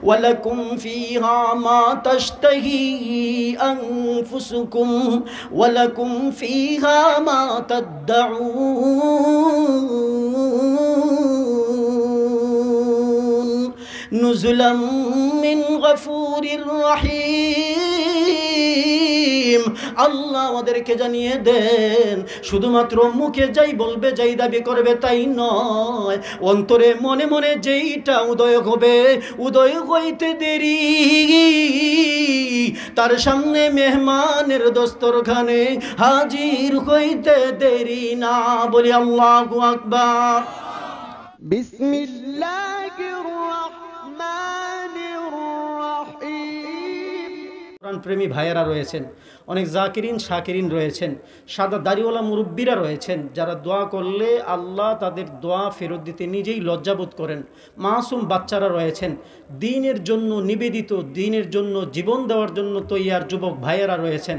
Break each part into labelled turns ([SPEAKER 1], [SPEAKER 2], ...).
[SPEAKER 1] ওয়ালাকুম ফিহা মা তাশতাহি আনফুসুকুম ওয়ালাকুম ফিহা মা তাদউন নুজুলাম মিন গফুরির রহিম। আল্লাহ আমাদেরকে জানিয়ে দেন, শুধুমাত্র মুখে যাই বলবে, যাই দাবি করবে তাই নয়, অন্তরে মনে মনে যেইটা উদয় হবে, উদয় হইতে দেরি তার সামনে মেহমানের দস্তরখানে হাজির হইতে দেরি না। বলি আল্লাহু আকবার। বিসমিল্লাহির রহমানির রহিম। কোরআন প্রেমী ভাইয়েরা রয়েছেন, অনেক জাকিরিন শাকিরিন রয়েছেন, সাদা দাড়িওয়ালা মুরব্বীরা রয়েছেন, যারা দোয়া করলে আল্লাহ তাদের দোয়া ফেরত দিতে নিজেই লজ্জাবোধ করেন। মাসুম বাচ্চারা রয়েছেন, দ্বীনের জন্য নিবেদিত, দ্বীনের জন্য জীবন দেওয়ার জন্য তৈয়ার যুবক ভাইয়েরা রয়েছেন।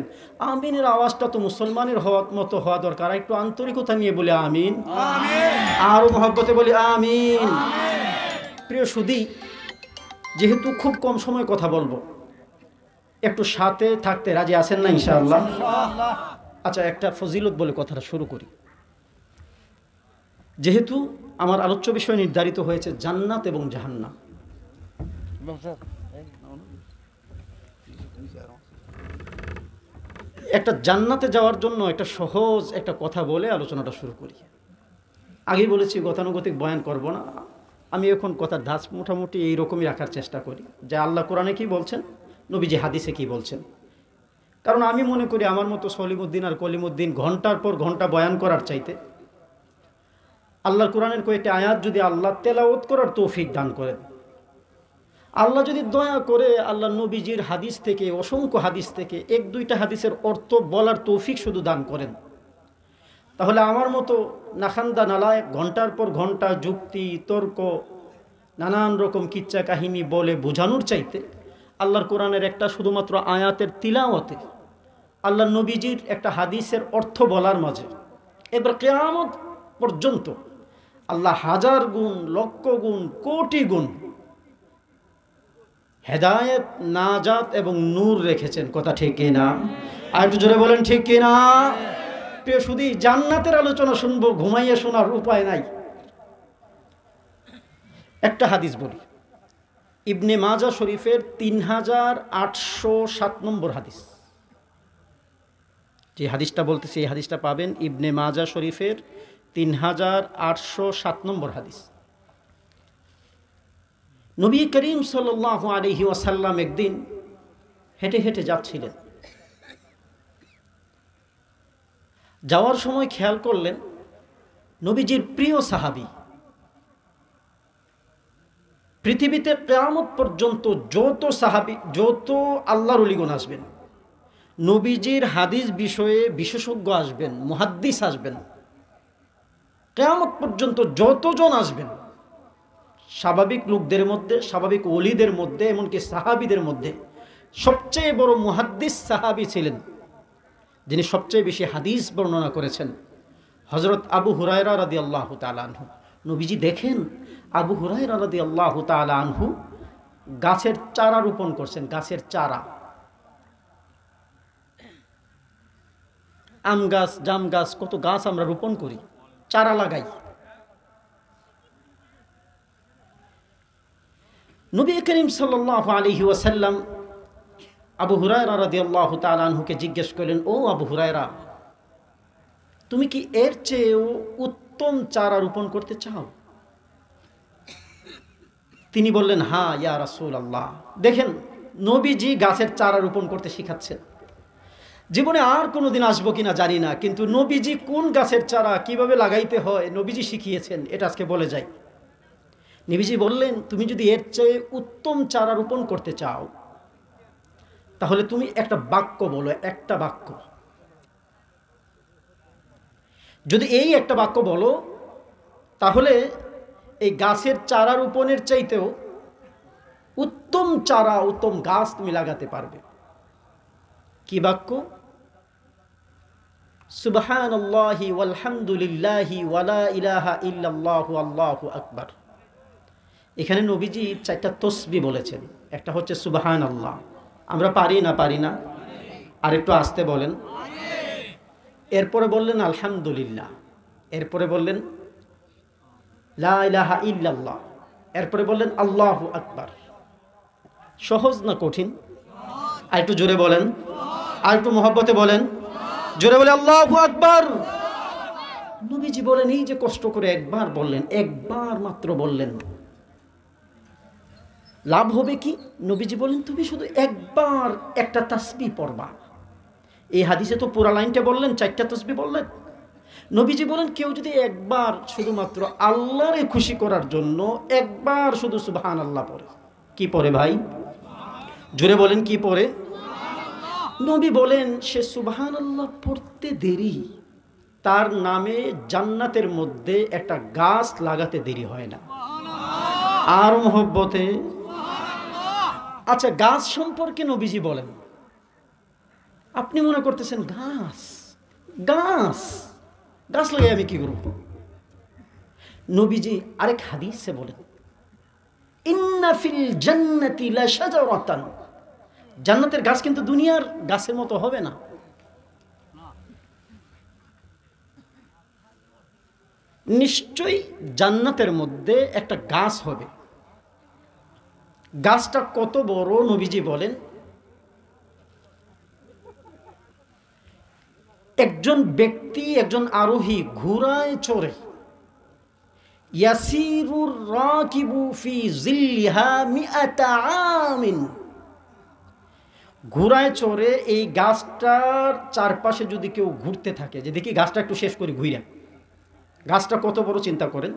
[SPEAKER 1] আমিনের আওয়াজটা তো মুসলমানের হওয়ার মতো হওয়া দরকার। একটু আন্তরিকতা নিয়ে বলে আমিন, আরও মহব্বতে বলি আমিন। প্রিয় সুধী, যেহেতু খুব কম সময় কথা বলবো, একটু সাথে থাকতে রাজি আছেন না ইনশাআল্লাহ? আচ্ছা, একটা ফজিলত বলে কথাটা শুরু করি। যেহেতু আমার আলোচ্য বিষয় নির্ধারিত হয়েছে জান্নাত এবং জাহান্নাম, একটা জান্নাতে যাওয়ার জন্য একটা সহজ একটা কথা বলে আলোচনাটা শুরু করি। আগেই বলেছি গতানুগতিক বয়ান করব না, আমি এখন কথার ধাঁচ মোটামুটি এইরকমই রাখার চেষ্টা করি, যে আল্লাহ কোরআনে কি বলছেন, নবীজি হাদিসে কি বলছেন। কারণ আমি মনে করি আমার মতো সলিমুদ্দিন আর কলিমুদ্দিন ঘন্টার পর ঘন্টা বয়ান করার চাইতে আল্লাহর কোরআনের কয়েকটি আয়াত যদি আল্লাহ তেলাওয়াত করার তৌফিক দান করেন, আল্লাহ যদি দয়া করে আল্লাহ নবীজির হাদিস থেকে, অসংখ্য হাদিস থেকে এক দুইটা হাদিসের অর্থ বলার তৌফিক শুধু দান করেন, তাহলে আমার মতো নাখান্দা নালায়েক ঘন্টার পর ঘন্টা যুক্তি তর্ক নানান রকম কিচ্ছা কাহিনী বলে বোঝানোর চাইতে আল্লাহর কোরআনের একটা শুধুমাত্র আয়াতের তিলাওয়াতে, আল্লাহ নবীজির একটা হাদিসের অর্থ বলার মাঝে এবার কিয়ামত পর্যন্ত আল্লাহ হাজার গুণ, লক্ষ গুণ, কোটি গুণ হেদায়েত, নাজাত এবং নূর রেখেছেন। কথা ঠিক কিনা? আর একটু জোরে বলেন ঠিক কিনা? প্রিয় শুধু জান্নাতের আলোচনা শুনবো, ঘুমাইয়ে শোনার উপায় নাই। একটা হাদিস বলি, ইবনে মাজা শরীফের 3807 নম্বর হাদিস। যে হাদিসটা বলতেছি এই হাদিসটা পাবেন ইবনে মাজা শরীফের 3807 নম্বর হাদিস। নবী করিম সাল্লাল্লাহু আলাইহি ওয়াসাল্লাম একদিন হেঁটে হেঁটে যাচ্ছিলেন। যাওয়ার সময় খেয়াল করলেন নবীজির প্রিয় সাহাবী, পৃথিবীতে কিয়ামত পর্যন্ত যত সাহাবী, যত আল্লাহর ওলিগণ আসবেন, নবীজির হাদিস বিষয়ে বিশেষজ্ঞ আসবেন, মুহাদ্দিস আসবেন, কিয়ামত পর্যন্ত যতজন আসবেন, স্বাভাবিক লোকদের মধ্যে, স্বাভাবিক ওলিদের মধ্যে, এমনকি সাহাবীদের মধ্যে সবচেয়ে বড় মুহাদ্দিস সাহাবী ছিলেন, যিনি সবচেয়ে বেশি হাদিস বর্ণনা করেছেন, হযরত আবু হুরায়রা রাদিয়াল্লাহু তাআলা আনহু। নবীজি দেখেন আবু হুরায়রা রাদিয়াল্লাহু তাআলা আনহু গাছের চারা রোপণ করছেন। গাছের চারা, আম গাছ, জাম গাছ, কত গাছ আমরা রোপণ করি, চারা লাগাই। নবী করিম সাল্লাল্লাহু আলাইহি ওয়াসাল্লাম আবু হুরায়রা রাদিয়াল্লাহু তাআলা আনহুকে জিজ্ঞেস করলেন, ও আবু হুরায়রা, তুমি কি এর চেয়েও উত্তম চারা রোপণ করতে চাও? তিনি বললেন, হ্যাঁ ইয়া রাসূলুল্লাহ। দেখেন নবীজি গাছের চারা রোপণ করতে শিখাচ্ছেন। জীবনে আর কোনোদিন আসবো কিনা জানি না, কিন্তু নবীজি কোন গাছের চারা কিভাবে লাগাইতে হয় নবীজি শিখিয়েছেন, এটা আজকে বলে যাই। নবীজি বললেন, তুমি যদি এর চেয়ে উত্তম চারা রোপণ করতে চাও, তাহলে তুমি একটা বাক্য বলো, একটা বাক্য। যদি এই একটা বাক্য বলো, তাহলে এই গাছের চারা রোপণের চাইতেও উত্তম চারা, উত্তম গাছ তুমি লাগাতে পারবে। কি বাক্য? সুবহানাল্লাহি ওয়ালহামদুলিল্লাহি ওয়ালা ইলাহা ইল্লাল্লাহু আল্লাহু আকবার। এখানে নবীজি 4টা তসবিহ বলেছেন। একটা হচ্ছে সুবহানাল্লাহ, আমরা পারি না? আর একটু আস্তে বলেন। এরপরে বললেন আলহামদুলিল্লাহ, এরপরে বললেন লা ইলাহা ইল্লাল্লাহ, এরপরে বললেন আল্লাহু আকবার। সহজ না কঠিন? আর একটু জোরে বলেন, আর একটু মহব্বতে বলেন, জোরে বলে আল্লাহু আকবার। নবীজি বলেন এই যে কষ্ট করে একবার বললেন, একবার মাত্র বললেন, লাভ হবে কি? নবীজি বলেন তুমি শুধু একবার একটা তাসবিহ পড়বা। এই হাদিসে তো পুরা লাইনটা বললেন, 4টা তাসবিহ বললেন। নবীজি বলেন কেউ যদি একবার শুধুমাত্র আল্লাহরে খুশি করার জন্য একবার শুধু সুবহানাল্লাহ পড়ে। কি পড়ে ভাই? জোরে বলেন, কি পড়ে? নবী বলেন সে সুবহানাল্লাহ পড়তে দেরি, তার নামে জান্নাতের মধ্যে একটা গাছ লাগাতে দেরি হয় না। আর মহব্বতে, আচ্ছা গাছ সম্পর্কে নবীজি বলেন, আপনি মনে করতেছেন গাছ গাছ গাছ লাগাই আমি কি করব? নবীজি আরেক হাদিসে বলেন ইন্না ফিল জান্নাতি লাশাজারাতান, জান্নাতের গাছ কিন্তু দুনিয়ার গাছের মতো হবে না। নিশ্চয়ই জান্নাতের মধ্যে একটা গাছ হবে। গাছটা কত বড়? নবীজি বলেন একজন ব্যক্তি, একজন আরোহী ঘোড়ায় চড়ে, ইয়াসিরুর রাকিবু ফি জিল্লিহা মিআতা আমিন, ঘোড়ায় চড়ে এই গাছটার চারপাশে যদি কেউ ঘুরতে থাকে, যে দেখি গাছটা একটু শেষ করে ঘুরে, গাছটা কত বড় চিন্তা করেন।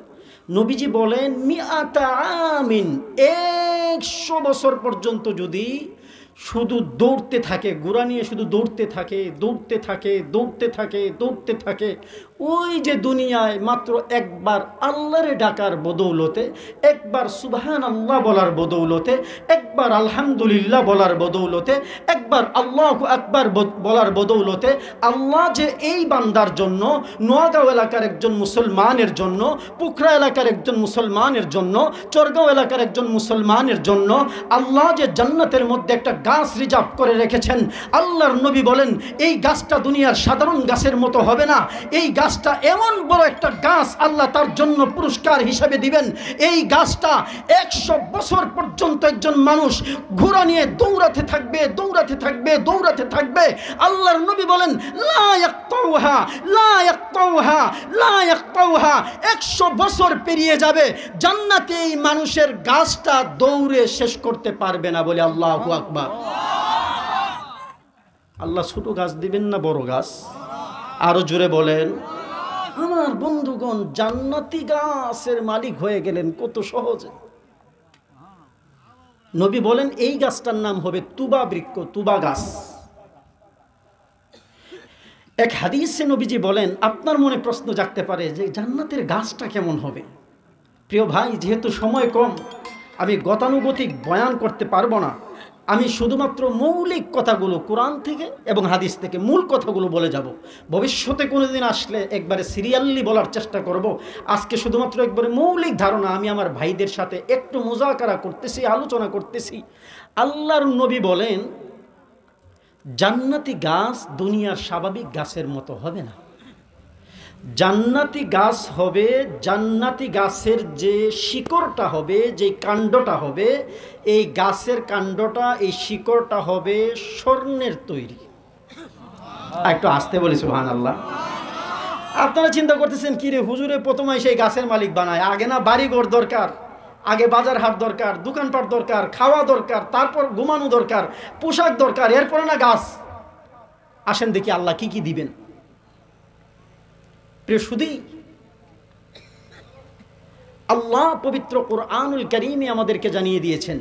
[SPEAKER 1] নবীজি বলেন মিআতা আমিন, 100 বছর পর্যন্ত যদি শুধু দৌড়তে থাকে, ঘোড়া নিয়ে শুধু দৌড়তে থাকে, ওই যে দুনিয়ায় মাত্র একবার আল্লাহরে ডাকার বদৌলতে, একবার সুবহানাল্লাহ বলার বদৌলতে, একবার আলহামদুলিল্লাহ বলার বদৌলতে, একবার আল্লাহু আকবার বলার বদৌলতে, আল্লাহ যে এই বান্দার জন্য, নোয়াগাঁও এলাকার একজন মুসলমানের জন্য, পুখরা এলাকার একজন মুসলমানের জন্য, চরগাঁও এলাকার একজন মুসলমানের জন্য আল্লাহ যে জান্নাতের মধ্যে একটা গাছ রিজার্ভ করে রেখেছেন, আল্লাহর নবী বলেন এই গাছটা দুনিয়ার সাধারণ গাছের মতো হবে না। এই গাছটা এমন বড় একটা গাছ, আল্লাহ তার জন্য পুরস্কার হিসেবে দিবেন। এই গাছটা 100 বছর পর্যন্ত একজন মানুষ ঘোড়া নিয়ে দৌড়াতে থাকবে। আল্লাহর নবী বলেন লা ইয়াকতাউহা, 100 বছর পেরিয়ে যাবে, জান্নাতে এই মানুষের গাছটা দৌড়ে শেষ করতে পারবে না। বলে আল্লাহু আকবার। আল্লাহ ছোট গাছ দিবেন না বড় গাছ? আরো জোরে বলেন। আমার বন্ধুগণ, জান্নাতি গাছের মালিক হয়ে গেলেন কত সহজে। নবী বলেন এই গাছটার নাম হবে তুবা বৃক্ষ, তুবা গাছ। এক হাদিসে নবীজি বলেন, আপনার মনে প্রশ্ন জাগতে পারে যে জান্নাতের গাছটা কেমন হবে। প্রিয় ভাই, যেহেতু সময় কম, আমি গতানুগতিক বয়ান করতে পারবো না। আমি শুধুমাত্র মৌলিক কথাগুলো কোরআন থেকে এবং হাদিস থেকে মূল কথাগুলো বলে যাব। ভবিষ্যতে কোনোদিন আসলে একবারে সিরিয়ালি বলার চেষ্টা করব। আজকে শুধুমাত্র একবারে মৌলিক ধারণা আমি আমার ভাইদের সাথে একটু মুজাকারা করতেছি, আলোচনা করতেছি। আল্লাহর নবী বলেন জান্নাতি গাছ দুনিয়ার স্বাভাবিক গাছের মতো হবে না। জান্নাতি গাছ হবে, জান্নাতি গাছের যে শিকড়টা হবে, যে কাণ্ডটা হবে, এই গাছের কাণ্ডটা, এই শিকড়টা হবে স্বর্ণের তৈরি। একটু আসতে বলি সুবহানাল্লাহ। আপনারা চিন্তা করতেছেন কি রে হুজুরে প্রথমে সেই গাছের মালিক বানায়? আগে না বাড়িঘর দরকার, আগে বাজার হাট দরকার, দোকানপাট দরকার, খাওয়া দরকার, তারপর ঘুমানো দরকার, পোশাক দরকার, এরপরে না গাছ। আসেন দেখি আল্লাহ কি কি দিবেন। প্রিয় সুধী, আল্লাহ পবিত্র কোরআনুল কারীমে আমাদেরকে জানিয়ে দিয়েছেন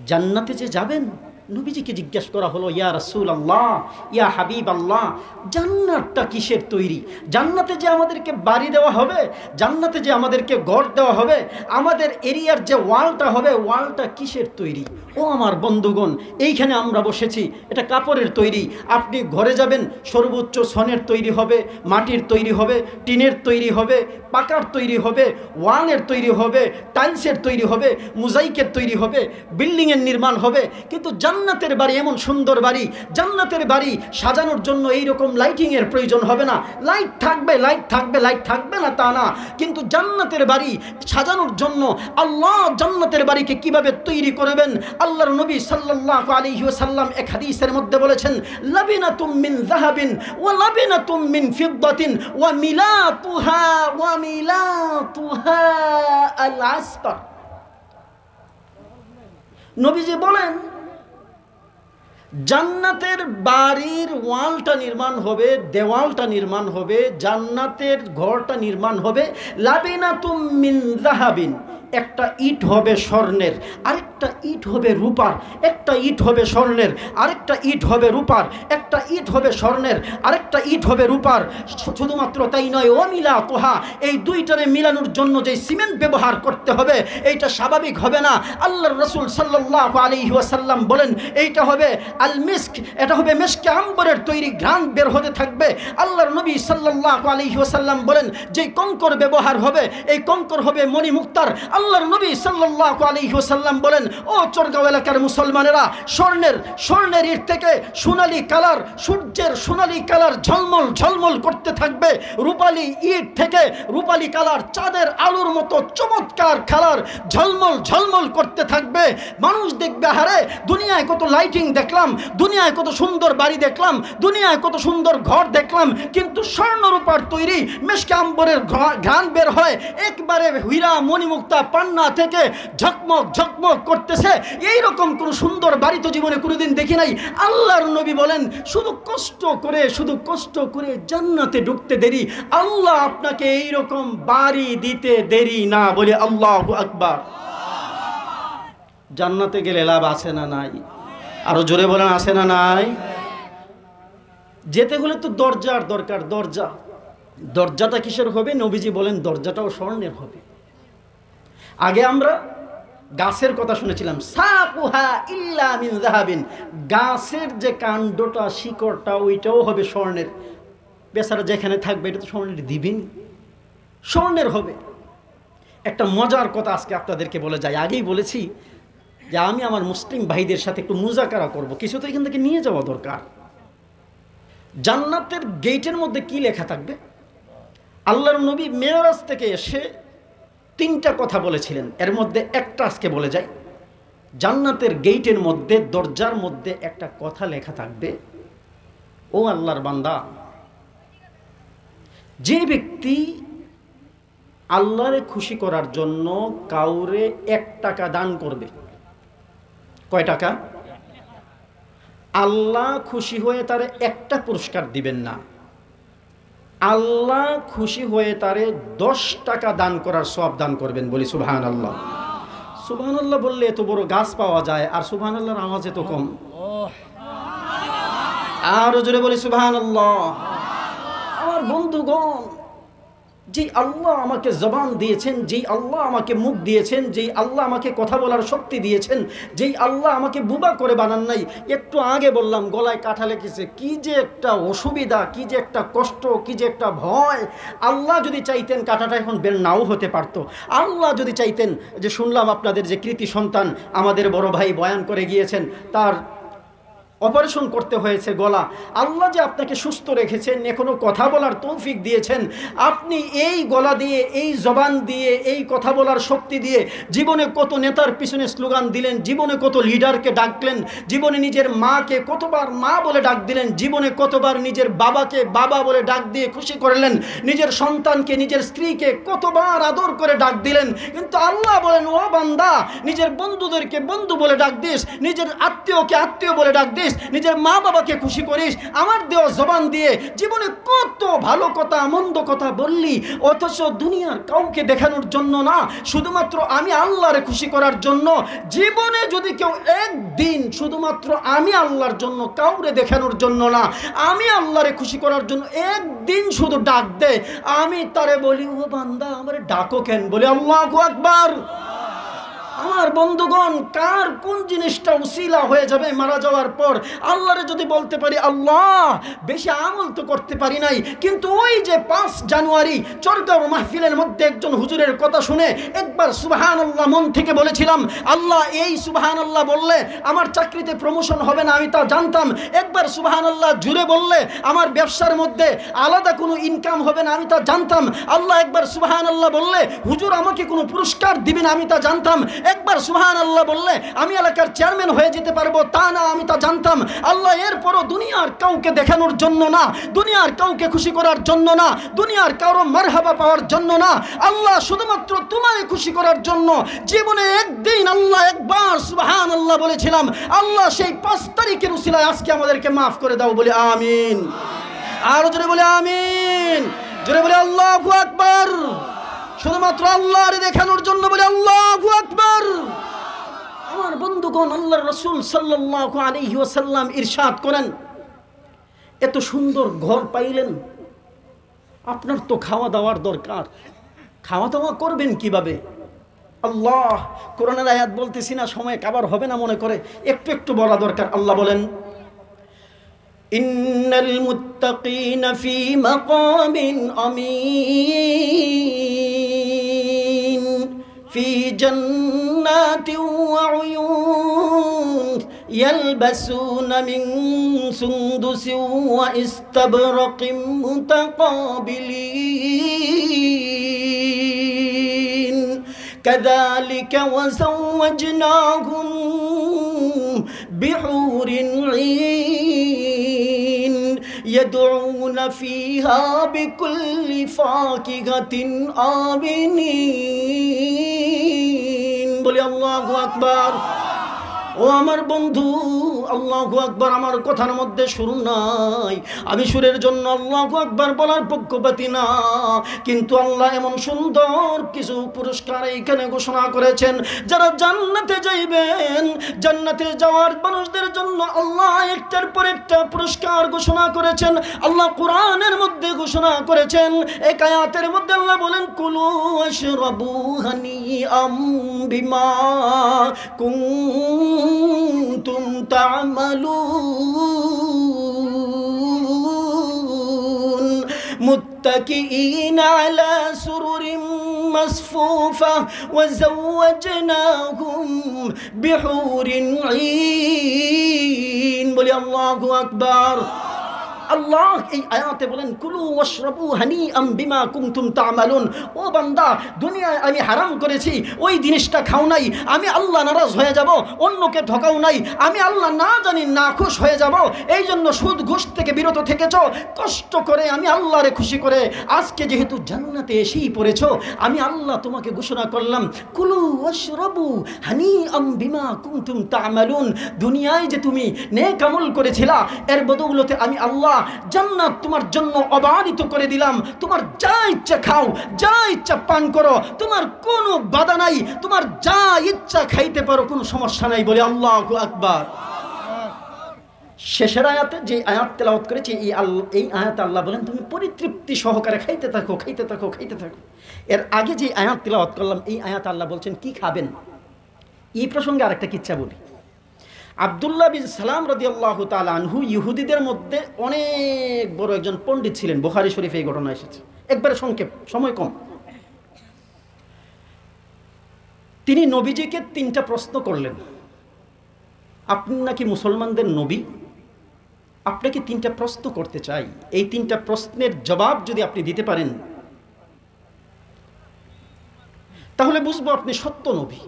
[SPEAKER 1] জান্নাতে যে যাবেন নবীজিকে জিজ্ঞেস করা হলো, ইয়া রাসূলুল্লাহ, ইয়া হাবিবাল্লাহ, জান্নাতটা কিসের তৈরি? জান্নাতে যে আমাদেরকে বাড়ি দেওয়া হবে, জান্নাতে যে আমাদেরকে ঘর দেওয়া হবে, আমাদের এরিয়ার যে ওয়ালটা হবে, ওয়ালটা কিসের তৈরি? ও আমার বন্ধুগণ, এইখানে আমরা বসেছি, এটা কাপড়ের তৈরি। আপনি ঘরে যাবেন, সর্বোচ্চ সনের তৈরি হবে, মাটির তৈরি হবে, টিনের তৈরি হবে, পাকার তৈরি হবে, ওয়ালের তৈরি হবে, টাইলসের তৈরি হবে, মোজাইকের তৈরি হবে, বিল্ডিংয়ের নির্মাণ হবে। কিন্তু জান্নাতের বাড়ি এমন সুন্দর বাড়ি, জান্নাতের বাড়ি সাজানোর জন্য এই রকম লাইটিংয়ের প্রয়োজন হবে না। লাইট থাকবে, লাইট থাকবে, লাইট থাকবে না তা না, কিন্তু জান্নাতের বাড়ি সাজানোর জন্য আল্লাহ জান্নাতের বাড়িকে কিভাবে তৈরি করবেন, আল্লাহর নবী সাল্লাল্লাহু আলাইহি ওয়াসাল্লাম এক হাদিসের মধ্যে বলেছেন, লাবিনাতুম মিন যাহাবিন ওয়া লাবিনাতুম মিন ফিদ্দাতিন ওয়া মিলাতুহা আল আসফার। নবীজি বলেন, জান্নাতের বাড়ির ওয়ালটা নির্মাণ হবে, দেওয়ালটা নির্মাণ হবে, জান্নাতের ঘরটা নির্মাণ হবে লাবিনাতুম মিন যাহাবিন, একটা ইট হবে স্বর্ণের, আরেকটা ইট হবে রূপার, একটা ইট হবে স্বর্ণের, আরেকটা ইট হবে রূপার, একটা ইট হবে স্বর্ণের, আরেকটা ইট হবে রূপার। শুধুমাত্র তাই নয়, অমিলা তোহা, এই দুইটারে মিলানোর জন্য যে সিমেন্ট ব্যবহার করতে হবে এইটা স্বাভাবিক হবে না। আল্লাহর রাসূল সাল্লাল্লাহু আলাইহি ওয়াসাল্লাম বলেন, এইটা হবে আল মিস্ক, এটা হবে মিস্কে আম্বরের তৈরি, ঘ্রাণ বের হতে থাকবে। আল্লাহর নবী সাল্লাল্লাহু আলাইহি ওয়াসাল্লাম বলেন, যেই কঙ্কর ব্যবহার হবে এই কঙ্কর হবে মণিমুক্তার। আল্লাহর নবী সাল্লাল্লাহু আলাইহি ওয়াসাল্লাম বলেন, ও চরগাঁও এলাকার মুসলমানেরা, স্বর্ণের ইট থেকে সোনালী কালার, সূর্যের সোনালী কালার ঝলমল ঝলমল করতে থাকবে। রূপালী ইট থেকে রূপালী কালার, চাঁদের আলোর মতো চমৎকার কালার ঝলমল ঝলমল করতে থাকবে। মানুষ দেখবে, হারে দুনিয়ায় কত লাইটিং দেখলাম, দুনিয়ায় কত সুন্দর বাড়ি দেখলাম, দুনিয়ায় কত সুন্দর ঘর দেখলাম, কিন্তু স্বর্ণ রূপার তৈরি মিশকে আম্বরের ঘ্রাণ বের হয়, একবারে হীরা মণিমুক্তা পান্না থেকে ঝকমক ঝকমক করতেছে। এইরকম কোন সুন্দর বাড়ি তো জীবনে কোনোদিন দেখি নাই। আল্লাহর নবী বলেন, শুধু কষ্ট করে জান্নাতে ঢুকতে দেরি, আল্লাহ আপনাকে এইরকম বাড়ি দিতে দেরি না। বলে আল্লাহু আকবার। জান্নাতে গেলে লাভ আছে না নাই? আরো জোরে বলেন, আছে না নাই? যেতে হলে তো দরজার দরকার। দরজাটা কিসের হবে? নবীজি বলেন, দরজাটাও স্বর্ণের হবে। আগে আমরা গাছের কথা শুনেছিলাম, সাকুহা ইল্লা মিন যাহাবিন, গাছের যে কাণ্ডটা, শিকড়টা, ওইটাও হবে স্বর্ণের। বেচারা যেখানে থাকবে এটা তো স্বর্ণের দিবেন, স্বর্ণের হবে। একটা মজার কথা আজকে আপনাদেরকে বলে যাই। আগেই বলেছি যে আমি আমার মুসলিম ভাইদের সাথে একটু মুজাকারা করব, কিছু তো এখান থেকে নিয়ে যাওয়া দরকার। জান্নাতের গেটের মধ্যে কি লেখা থাকবে? আল্লাহর নবী মেরাজ থেকে এসে 3টা কথা বলেছিলেন, এর মধ্যে একটা আজকে বলে যাই। জান্নাতের গেটের মধ্যে, দরজার মধ্যে একটা কথা লেখা থাকবে, ও আল্লাহর বান্দা, যে ব্যক্তি আল্লাহরে খুশি করার জন্য কাউরে 1 টাকা দান করবে। কয় টাকা? আল্লাহ খুশি হয়ে তারে 1টা পুরস্কার দিবেন না, আল্লাহ খুশি হয়ে তারে 10 টাকা দান করার সওয়াব দান করবেন। বলি সুবহানাল্লাহ। সুবহানাল্লাহ বললে এত বড় গাছ পাওয়া যায়, আর সুবহানাল্লাহর আওয়াজ এত কম। আর জোরে বলি সুবহানাল্লাহ। আমার বন্ধুগণ, যেই আল্লাহ আমাকে জবান দিয়েছেন, যেই আল্লাহ আমাকে মুখ দিয়েছেন, যেই আল্লাহ আমাকে কথা বলার শক্তি দিয়েছেন, যেই আল্লাহ আমাকে বুবা করে বানান নাই, একটু আগে বললাম গলায় কাঁঠা লেগেছে, কি যে একটা অসুবিধা, কি যে একটা কষ্ট, কি যে একটা ভয়। আল্লাহ যদি চাইতেন কাঁটাটা এখন বের নাও হতে পারতো। আল্লাহ যদি চাইতেন, যে শুনলাম আপনাদের যে কৃতি সন্তান আমাদের বড় ভাই বয়ান করে গিয়েছেন, তার অপারেশন করতে হয়েছে গলা। আল্লাহ যে আপনাকে সুস্থ রেখেছেন, এখনো কথা বলার তৌফিক দিয়েছেন, আপনি এই গলা দিয়ে, এই জবান দিয়ে, এই কথা বলার শক্তি দিয়ে জীবনে কত নেতার পিছনে স্লোগান দিলেন, জীবনে কত লিডারকে ডাকলেন, জীবনে নিজের মাকে কতবার মা বলে ডাক দিলেন, জীবনে কতবার নিজের বাবাকে বাবা বলে ডাক দিয়ে খুশি করলেন, নিজের সন্তানকে, নিজের স্ত্রীকে কতবার আদর করে ডাক দিলেন। কিন্তু আল্লাহ বলেন, ও বান্দা, নিজের বন্ধুদেরকে বন্ধু বলে ডাক দিস, নিজের আত্মীয়কে আত্মীয় বলে ডাক দিস, করিস, নিজের মা বাবাকে খুশি করিস, আমার দেওয়া জবান দিয়ে জীবনে কত ভালো কথা মন্দ কথা বললি, অথচ দুনিয়ার কাউকে দেখানোর জন্য না, শুধুমাত্র আমি আল্লাহরে খুশি করার জন্য। জীবনে যদি কেউ একদিন শুধুমাত্র আমি আল্লাহর জন্য, কাউরে দেখানোর জন্য না, আমি আল্লাহরে খুশি করার জন্য একদিন শুধু ডাক দে, আমি তারে বলি, ও বান্দা আমারে ডাকো কেন? বলি আল্লাহু আকবার। আমার বন্ধুগণ, কার কোন জিনিসটা উসিলা হয়ে যাবে মারা যাওয়ার পর? আল্লাহরে যদি বলতে পারি, আল্লাহ বেশি আমল তো করতে পারি নাই, কিন্তু ওই যে 5 জানুয়ারি চরগাঁও মাহফিলের মধ্যে একজন হুজুরের কথা শুনে একবার সুবহানাল্লাহ মন থেকে বলেছিলাম, আল্লাহ এই সুবহানাল্লাহ বললে আমার চাকরিতে প্রমোশন হবে না, আমি তা জানতাম। একবার সুবহানাল্লাহ জুড়ে বললে আমার ব্যবসার মধ্যে আলাদা কোনো ইনকাম হবে না, আমি তা জানতাম। আল্লাহ একবার সুবহানাল্লাহ বললে হুজুর আমাকে কোনো পুরস্কার দিবে না, আমি তা জানতাম। একবার সুবহানাল্লাহ বললে আমি এলাকার চেয়ারম্যান হয়ে যেতে পারবো, তা না, আমি তা জানতাম। আল্লাহ এরপরও দুনিয়ার কাউকে দেখানোর জন্য না, দুনিয়ার কাউকে খুশি করার জন্য না, দুনিয়ার কারো মারহাবা পাওয়ার জন্য না, আল্লাহ শুধুমাত্র তোমায় খুশি করার জন্য জীবনে একদিন আল্লাহ একবার সুবহানাল্লাহ বলেছিলাম। আল্লাহ সেই 5 তারিখের উসিলায় আজকে আমাদেরকে মাফ করে দাও, বলি আমিন। আরো জোরে বলে আমিন, জোরে বলে আল্লাহু আকবার। শুধুমাত্র আল্লাহরে দেখানোর জন্য বলে আল্লাহু আকবার। আমার বন্ধুগণ, আল্লাহর রাসূল সাল্লাল্লাহু আলাইহি ওয়াসাল্লাম ইরশাদ করেন, এত সুন্দর ঘর পাইলেন, আপনার তো খাওয়া দাওয়ার দরকার, খাওয়া দাওয়া করবেন কিভাবে? আল্লাহ কোরআনের আয়াত বলতেছি না, সময় কাবার হবে না মনে করে, একটু একটু বলা দরকার। আল্লাহ বলেন, ইন্নাল মুত্তাকিনা ফি মাকামিন আমিন ফি জান্নাতিন ওয়া উয়ুন ইয়ালবাসুনা মিন সুনদুসিন ওয়া ইস্তাবরাকিন মুতাকাবিলিন কাযালিকা ওয়া যাওয়াজনাহুম বিহুরিন ঈন يدعون فيها بكل فاكهة آمنين বলি আল্লাহু আকবার। ও আমার বন্ধু, আল্লাহু আকবার আমার কথার মধ্যে সুর নাই, আমি সুরের জন্য আল্লাহু আকবার বলার পক্ষপাতী না, কিন্তু আল্লাহ এমন সুন্দর কিছু পুরস্কার এইখানে ঘোষণা করেছেন। যারা জান্নাতে যাইবেন, জান্নাতে যাওয়ার মানুষদের জন্য আল্লাহ একটার পর একটা পুরস্কার ঘোষণা করেছেন। আল্লাহ কোরআনের মধ্যে ঘোষণা করেছেন, এক আয়াতের মধ্যে আল্লাহ বলেন, কুলু ওয়াশরাবু হানিআম বিমা কুনতুম তা'মালুন মুত্তাকিইনা আলা সুরুরিন মাসফুফা ওয়া যাওয়াজনাহুম বিহুরিন ঈন। বলি আল্লাহু আকবার। আল্লাহ এই আয়াতে বলেন, কুলু ওয়াশরাবু হানিআম বিমা কুনতুম তা'মালুন। ও বান্দা, দুনিয়ায় আমি হারাম করেছি, ওই জিনিসটা খাও নাই, আমি আল্লাহ নারাজ হয়ে যাব। অন্যকে ঠকাও নাই, আমি আল্লাহ না জানি নাখুশ হয়ে যাব। এই জন্য সুদ ঘুষ থেকে বিরত থেকেছ, কষ্ট করে আমি আল্লাহরে খুশি করে আজকে যেহেতু জান্নাতে এসেই পড়েছ, আমি আল্লাহ তোমাকে ঘোষণা করলাম, কুলু ওয়াশরাবু হানিআম বিমা কুনতুম তা'মালুন। দুনিয়ায় যে তুমি নেক আমল করেছিলা, এর বদৌলতে আমি আল্লাহ জান্নাত তোমার জন্য অবারিত করে দিলাম। তোমার যা ইচ্ছা খাও, যা ইচ্ছা পান করো, তোমার কোনো বাধা নাই, তোমার যা ইচ্ছা খাইতে পারো, কোনো সমস্যা নাই। বলে আল্লাহু আকবার। শেষের আয়াতে যে আয়াত তেলাওয়াত করেছি, এই আয়াতে আল্লাহ বলেন, তুমি পরিতৃপ্তি সহকারে খাইতে থাকো, খাইতে থাকো, খাইতে থাকো। এর আগে যে আয়াত তেলাওয়াত করলাম, এই আয়াতে আল্লাহ বলছেন কি খাবেন। এই প্রসঙ্গে আরেকটা কিচ্ছা বলি। আব্দুল্লাহ বিন সালাম রাদিয়াল্লাহু তাআলা আনহু ইহুদিদের মধ্যে অনেক বড় একজন পণ্ডিত ছিলেন। বুখারী শরীফে এই ঘটনা এসেছে, একবারে সংক্ষেপ, সময় কম। তিনি নবীজিকে 3টা প্রশ্ন করলেন, আপনি নাকি মুসলমানদের নবী, আপনাকে 3টা প্রশ্ন করতে চাই, এই 3টা প্রশ্নের জবাব যদি আপনি দিতে পারেন তাহলে বুঝবো আপনি সত্য নবী।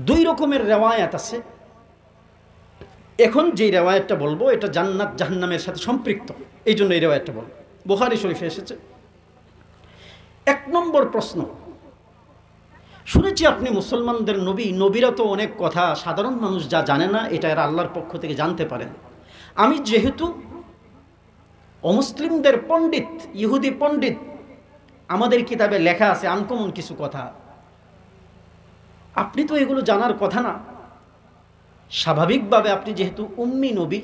[SPEAKER 1] 2 রকমের রেওয়ায়াত আছে। এখন যে রেওয়ায়াতটা বলবো এটা জান্নাত জাহান্নামের সাথে সম্পৃক্ত, এই জন্য এই রেওয়ায়াতটা বলবো। বুখারী শরীফে এসেছে। 1 নম্বর প্রশ্ন, শুনেছি আপনি মুসলমানদের নবী, নবীরা তো অনেক কথা সাধারণ মানুষ যা জানে না এটা এরা আল্লাহর পক্ষ থেকে জানতে পারেন। আমি যেহেতু অমুসলিমদের পণ্ডিত, ইহুদি পণ্ডিত, আমাদের কিতাবে লেখা আছে আনকমন কিছু কথা, আপনি তো এগুলো জানার কথা না। স্বাভাবিকভাবে আপনি যেহেতু উম্মি নবী,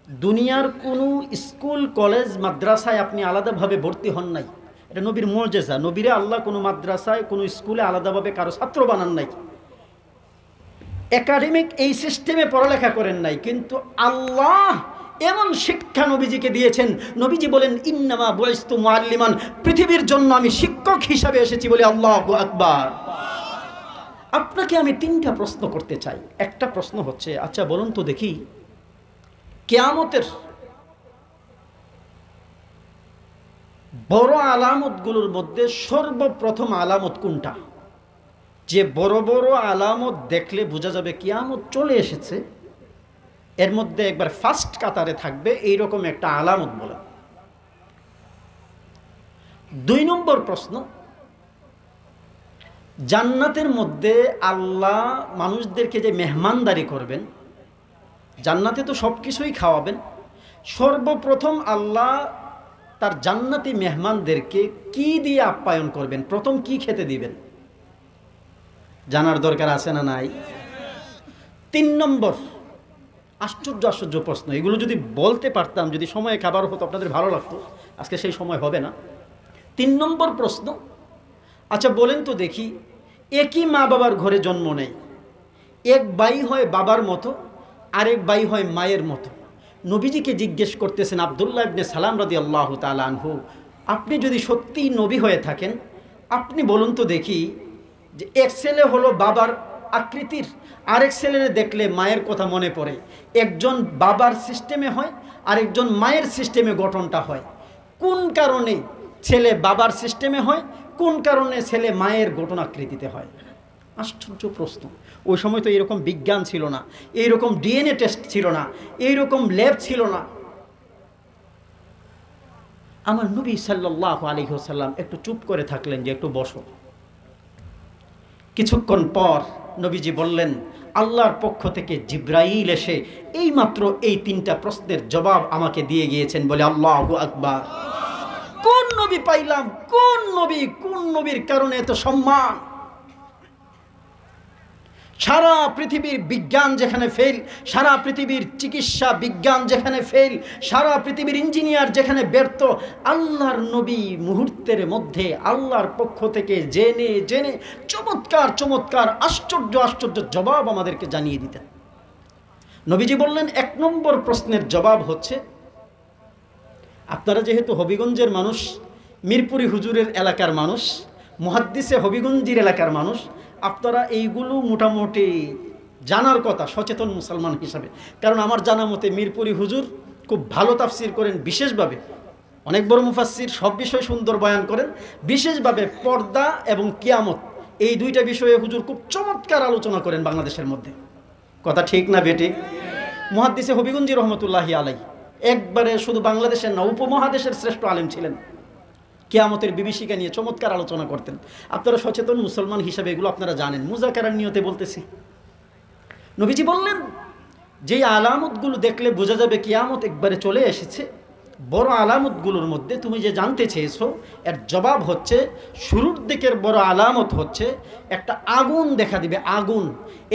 [SPEAKER 1] দুনিয়ার কোনো স্কুল কলেজ মাদ্রাসায় আপনি আলাদাভাবে ভর্তি হন নাই, এটা নবীর মুজিজা। নবীরে আল্লাহ কোনো মাদ্রাসায় কোনো স্কুলে আলাদাভাবে কারো ছাত্র বানান নাই, একাডেমিক এই সিস্টেমে পড়ালেখা করেন নাই, কিন্তু আল্লাহ এমন শিক্ষা নবীজিকে দিয়েছেন। নবীজি বলেন ইন্নামা বুইস্তু মুআল্লিমান, পৃথিবীর জন্য আমি শিক্ষক হিসাবে এসেছি বলে। আল্লাহু আকবার। আপনাকে আমি 3টা প্রশ্ন করতে চাই। একটা প্রশ্ন হচ্ছে, আচ্ছা বলুন তো দেখি, কিয়ামতের বড় আলামতগুলোর মধ্যে সর্বপ্রথম আলামত কোনটা? যে বড় বড় আলামত দেখলে বোঝা যাবে কিয়ামত চলে এসেছে, এর মধ্যে একবার ফার্স্ট কাতারে থাকবে এইরকম একটা আলামত বলে। 2 নম্বর প্রশ্ন, জান্নাতের মধ্যে আল্লাহ মানুষদেরকে যে মেহমানদারি করবেন, জান্নাতে তো সব কিছুই খাওয়াবেন, সর্বপ্রথম আল্লাহ তার জান্নাতি মেহমানদেরকে কি দিয়ে আপ্যায়ন করবেন, প্রথম কি খেতে দিবেন? জানার দরকার আছে না নাই? 3 নম্বর, আশ্চর্য আশ্চর্য প্রশ্ন, এগুলো যদি বলতে পারতাম, যদি সময়ে খাবার হতো আপনাদের ভালো লাগতো, আজকে সেই সময় হবে না। 3 নম্বর প্রশ্ন, আচ্ছা বলেন তো দেখি, একই মা বাবার ঘরে জন্ম নেয়, এক ভাই হয় বাবার মতো, আরেক ভাই হয় মায়ের মতো। নবীজিকে জিজ্ঞেস করতেছেন আব্দুল্লাহ ইবনে সালাম রাদিয়াল্লাহু তাআলা আনহু, আপনি যদি সত্যিই নবী হয়ে থাকেন, আপনি বলুন তো দেখি, যে এক ছেলে হলো বাবার আকৃতির, আরেক ছেলেরে দেখলে মায়ের কথা মনে পড়ে, একজন বাবার সিস্টেমে হয় আরেকজন মায়ের সিস্টেমে গঠনটা হয়, কোন কারণে ছেলে বাবার সিস্টেমে হয়, কোন কারণে ছেলে মায়ের গঠন আকৃতিতে হয়? আশ্চর্য প্রশ্ন। ওই সময় তো এরকম বিজ্ঞান ছিল না, এইরকম ডিএনএ টেস্ট ছিল না, এইরকম ল্যাব ছিল না। আমার নবী সাল্লাল্লাহু আলাইহি ওয়াসাল্লাম একটু চুপ করে থাকলেন, যে একটু বসো। কিছুক্ষণ পর নবীজি বললেন, আল্লাহর পক্ষ থেকে জিব্রাইল এসে এইমাত্র এই 3টা প্রশ্নের জবাব আমাকে দিয়ে গিয়েছেন বলে। আল্লাহু আকবার। কোন নবী পাইলাম, কোন নবীর কারণে এত সম্মান? সারা পৃথিবীর বিজ্ঞান যেখানে ফেল, সারা পৃথিবীর চিকিৎসা বিজ্ঞান যেখানে ফেল, সারা পৃথিবীর ইঞ্জিনিয়ার যেখানে ব্যর্থ, আল্লাহর নবী মুহূর্তের মধ্যে আল্লাহর পক্ষ থেকে জেনে জেনে চমৎকার চমৎকার আশ্চর্য আশ্চর্য জবাব আমাদেরকে জানিয়ে দিতেন। নবীজি বললেন, 1 নম্বর প্রশ্নের জবাব হচ্ছে, আপনারা যেহেতু হবিগঞ্জের মানুষ, মিরপুরি হুজুরের এলাকার মানুষ, মুহাদ্দিসে হবিগঞ্জের এলাকার মানুষ, আপনারা এইগুলো মোটামুটি জানার কথা সচেতন মুসলমান হিসাবে। কারণ আমার জানা মতে মিরপুরি হুজুর খুব ভালো তাফসির করেন, বিশেষভাবে অনেক বড় মুফাসসির, সব বিষয় সুন্দর বয়ান করেন, বিশেষভাবে পর্দা এবং কিয়ামত এই 2টা বিষয়ে হুজুর খুব চমৎকার আলোচনা করেন বাংলাদেশের মধ্যে। কথা ঠিক না বেটি? মুহাদ্দিসে হবিগঞ্জি রহমতুল্লাহি আলাইহি একবারে শুধু বাংলাদেশের না, উপমহাদেশের শ্রেষ্ঠ আলেম ছিলেন। কিয়ামতের বিভীষিকা নিয়ে চমৎকার আলোচনা করতেন। আপনারা সচেতন মুসলমান হিসাবে এগুলো আপনারা জানেন, মুজাকারার নিয়তে বলতেছি। নবীজি বললেন, যেই আলামতগুলো দেখলে বোঝা যাবে কিয়ামত একবারে চলে এসেছে, বড় আলামতগুলোর মধ্যে তুমি যে জানতে চেয়েছো এর জবাব হচ্ছে, শুরুর দিকের বড় আলামত হচ্ছে একটা আগুন দেখা দিবে। আগুন,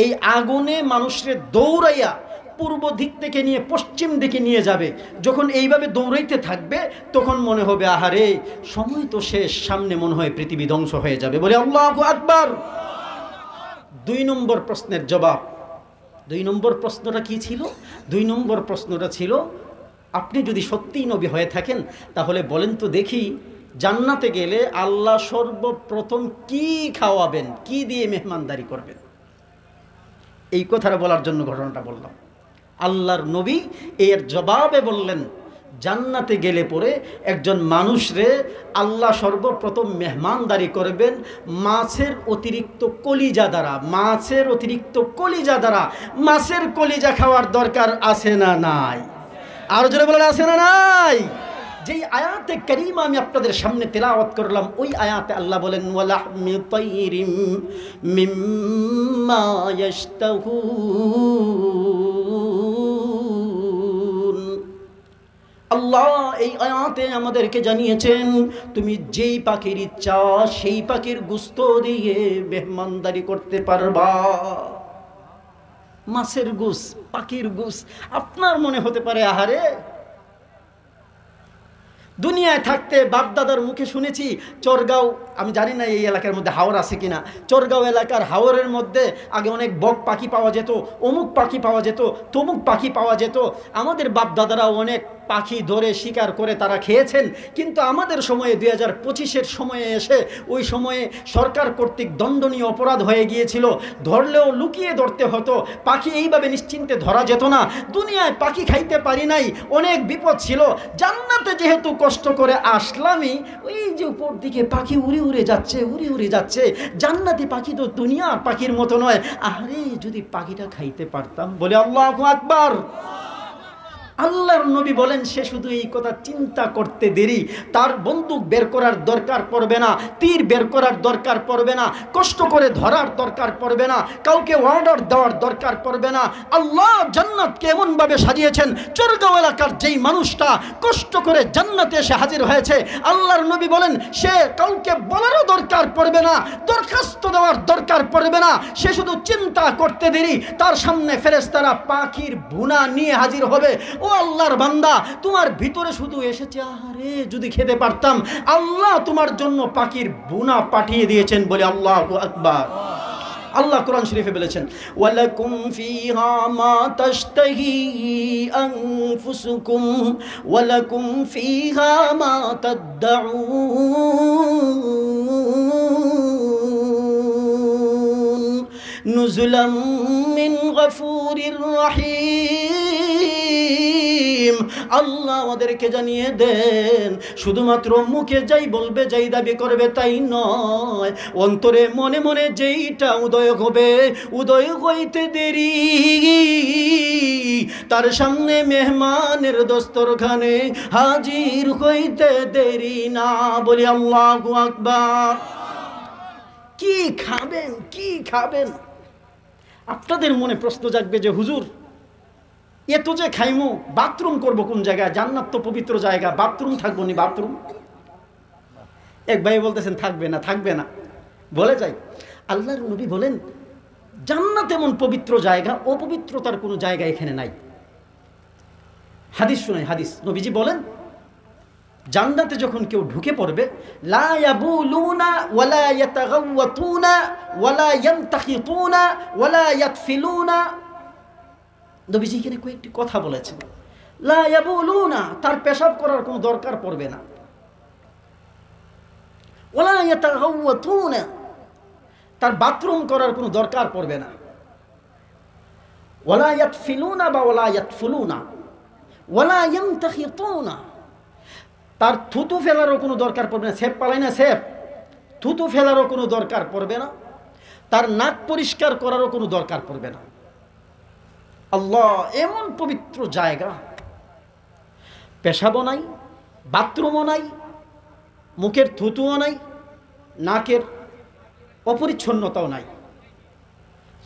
[SPEAKER 1] এই আগুনে মানুষের দৌড়াইয়া পূর্ব দিক থেকে নিয়ে পশ্চিম দিকে নিয়ে যাবে। যখন এইভাবে দৌড়াইতে থাকবে তখন মনে হবে আহারে সময় তো শেষ, সামনে মনে হয় পৃথিবী ধ্বংস হয়ে যাবে বলে। আল্লাহু আকবার। 2 নম্বর প্রশ্নের জবাব। 2 নম্বর প্রশ্নটা কি ছিল? 2 নম্বর প্রশ্নটা ছিল, আপনি যদি সত্যিই নবী হয়ে থাকেন তাহলে বলেন তো দেখি, জান্নাতে গেলে আল্লাহ সর্বপ্রথম কি খাওয়াবেন, কি দিয়ে মেহমানদারি করবেন? এই কথাটা বলার জন্য ঘটনাটা বললাম। আল্লাহর নবী এর জবাবে বললেন, জান্নাতে গেলে পরে একজন মানুষরে আল্লাহ সর্বপ্রথম মেহমানদারি করবেন মাছের অতিরিক্ত কলিজা দ্বারা। মাছের অতিরিক্ত কলিজা দ্বারা। মাছের কলিজা খাওয়ার দরকার আছে না নাই? আরো জোরে বলেন, আছে না নাই? যেই আয়াতে কারীমা আমি আপনাদের সামনে তেলাওয়াত করলাম, ওই আয়াতে আল্লাহ বলেন ওয়ালাহমি তাইরিম মিম্মা ইয়াশতাহুন। আল্লাহ এই আয়াতে আমাদেরকে জানিয়েছেন তুমি যেই পাখির ইচ্ছা সেই পাখির গোশত দিয়ে মেহমানদারি করতে পারবা। মাছের গোশ, পাখির গোশ। আপনার মনে হতে পারে আহারে, দুনিয়ায় থাকতে বাপদাদার মুখে শুনেছি চরগাঁও, আমি জানি না এই এলাকার মধ্যে হাওর আছে কিনা, চরগাঁও এলাকার হাওরের মধ্যে আগে অনেক বক পাখি পাওয়া যেত, অমুক পাখি পাওয়া যেত, তমুক পাখি পাওয়া যেত। আমাদের বাপদাদারা অনেক পাখি ধরে শিকার করে তারা খেয়েছেন। কিন্তু আমাদের সময়ে 2025-এর সময়ে এসে ওই সময়ে সরকার কর্তৃক দণ্ডনীয় অপরাধ হয়ে গিয়েছিল। ধরলেও লুকিয়ে ধরতে হতো, পাখি এইভাবে নিশ্চিন্তে ধরা যেত না। দুনিয়ায় পাখি খাইতে পারি নাই, অনেক বিপদ ছিল। জান্নাতে যেহেতু কষ্ট করে আসলামই, ওই যে উপর দিকে পাখি উড়ে উড়ে যাচ্ছে, উড়ে উড়ে যাচ্ছে। জান্নাতি পাখি তো দুনিয়ার পাখির মতো নয়। আরে যদি পাখিটা খাইতে পারতাম, বলে আল্লাহু আকবার। আল্লাহর নবী বলেন সে শুধু এই কথা চিন্তা করতে দেরি, তার বন্দুক বের করার দরকার পড়বে না, তীর বের করার দরকার পড়বে না, কষ্ট করে ধরার দরকার পড়বে না, কাউকে অর্ডার দেওয়ার দরকার পড়বে না। আল্লাহ জান্নাতকে এমনভাবে সাজিয়েছেন, চরগাঁও এলাকার যেই মানুষটা কষ্ট করে জান্নাতে এসে হাজির হয়েছে, আল্লাহর নবী বলেন সে কাউকে বলারও দরকার পড়বে না, দরখাস্ত দেওয়ার দরকার পড়বে না। সে শুধু চিন্তা করতে দেরি, তার সামনে ফেরেশতারা পাখির ভুনা নিয়ে হাজির হবে। ও আল্লাহর বান্দা, তোমার ভিতরে শুধু এসেছে আহারে যদি খেতে পারতাম, আল্লাহ তোমার জন্য পাখির বুনা পাঠিয়ে দিয়েছেন, বলে আল্লাহু আকবার। আল্লাহ কোরআন শরীফে বলেছেন ওয়ালাকুম ফিহা মা তাশতাহি আনফুসুকুম ওয়ালাকুম ফিহা মা তাদউন নুজুলাম মিন গফুরির রহিম। আল্লাহ আমাদেরকে জানিয়ে দেন শুধুমাত্র মুখে যাই বলবে, যাই দাবি করবে তাই নয়, অন্তরে মনে মনে যেইটা উদয় হবে, উদয় হইতে দেরি তার সামনে মেহমানের দস্তরখানে হাজির হইতে দেরি না, বলি আল্লাহু আকবার। কি খাবেন, কি খাবেন? আপনাদের মনে প্রশ্ন জাগবে যে হুজুর এত যে খাইমু, বাথরুম করব কোন জায়গায়? জান্নাত তো পবিত্র জায়গা, বাথরুম থাকবো নি? বাথরুম এক ভাই বলতেছেন থাকবে না, থাকবে না। বলে যাই, আল্লাহর নবী বলেন জান্নাত এমন পবিত্র জায়গা, অপবিত্রতার কোনো জায়গা এখানে নাই। হাদিস শুনাই, হাদিস। নবীজি বলেন জান্নাতে যখন কেউ ঢুকে পড়বে, লা ইয়াবুলুনা ওয়ালা ইয়াতাগাওয়াতুনা ওয়ালা ইয়ানতাখিতুনা ওয়ালা ইয়াতফিলুনা। নবীজি এখানে কয়েকটি কথা বলেছেন। লা ইয়াবুলুনা, তার পেশাব করার কোনো দরকার পড়বে না। ওয়ালা ইয়াতাগাওয়াতুনা, তার বাথরুম করার কোনো দরকার পড়বে না। ওয়ালা ইয়াতফিলুনা বা ওয়ালা ইয়াতফুলুনা ওয়ালা ইয়ানতাখিতুনা, তার থুতু ফেলারও কোনো দরকার পড়বে না। সেপ পালাই না, সেপ, থুতু ফেলারও কোনো দরকার পড়বে না। তার নাক পরিষ্কার করারও কোনো দরকার পড়বে না। আল্লাহ এমন পবিত্র জায়গা, পেশাবও নাই, বাথরুমও নাই, মুখের থুতুও নাই, নাকের অপরিচ্ছন্নতাও নাই।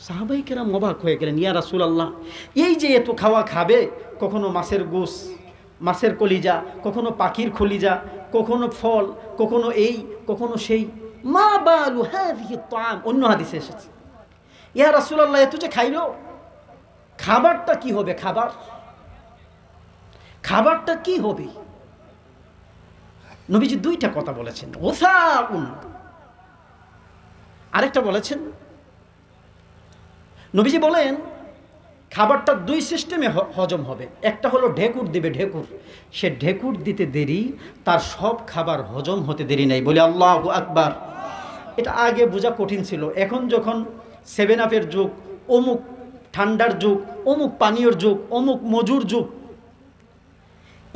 [SPEAKER 1] সাহাবাই কেরাম অবাক হয়ে গেলেন, ইয়া রাসূলুল্লাহ এই যে এত খাওয়া খাবে, কখনো মাছের গোশ, মাছের কলিজা, কখনো পাখির খলিজা, কখনো ফল, কখনো এই কখনো সেই, মা বালু হাযিহি তাআম। অন্য হাদিসে এসেছে ইয়া রাসূলুল্লাহ এত যে খাইলো, খাবারটা কি হবে? খাবারটা কি হবে? নবীজি দুইটা কথা বলেছেন, ওসাউন, আরেকটা বলেছেন। নবীজি বলেন খাবারটা দুই সিস্টেমে হজম হবে। একটা হলো ঢেকুর দিবে, ঢেকুর, সে ঢেকুর দিতে দেরি, তার সব খাবার হজম হতে দেরি নাই, বলে আল্লাহু আকবার। এটা আগে বোঝা কঠিন ছিল। এখন যখন 7 আপের যুগ, অমুক ঠান্ডার যুগ, অমুক পানীয়র যুগ, অমুক মজুর যুগ,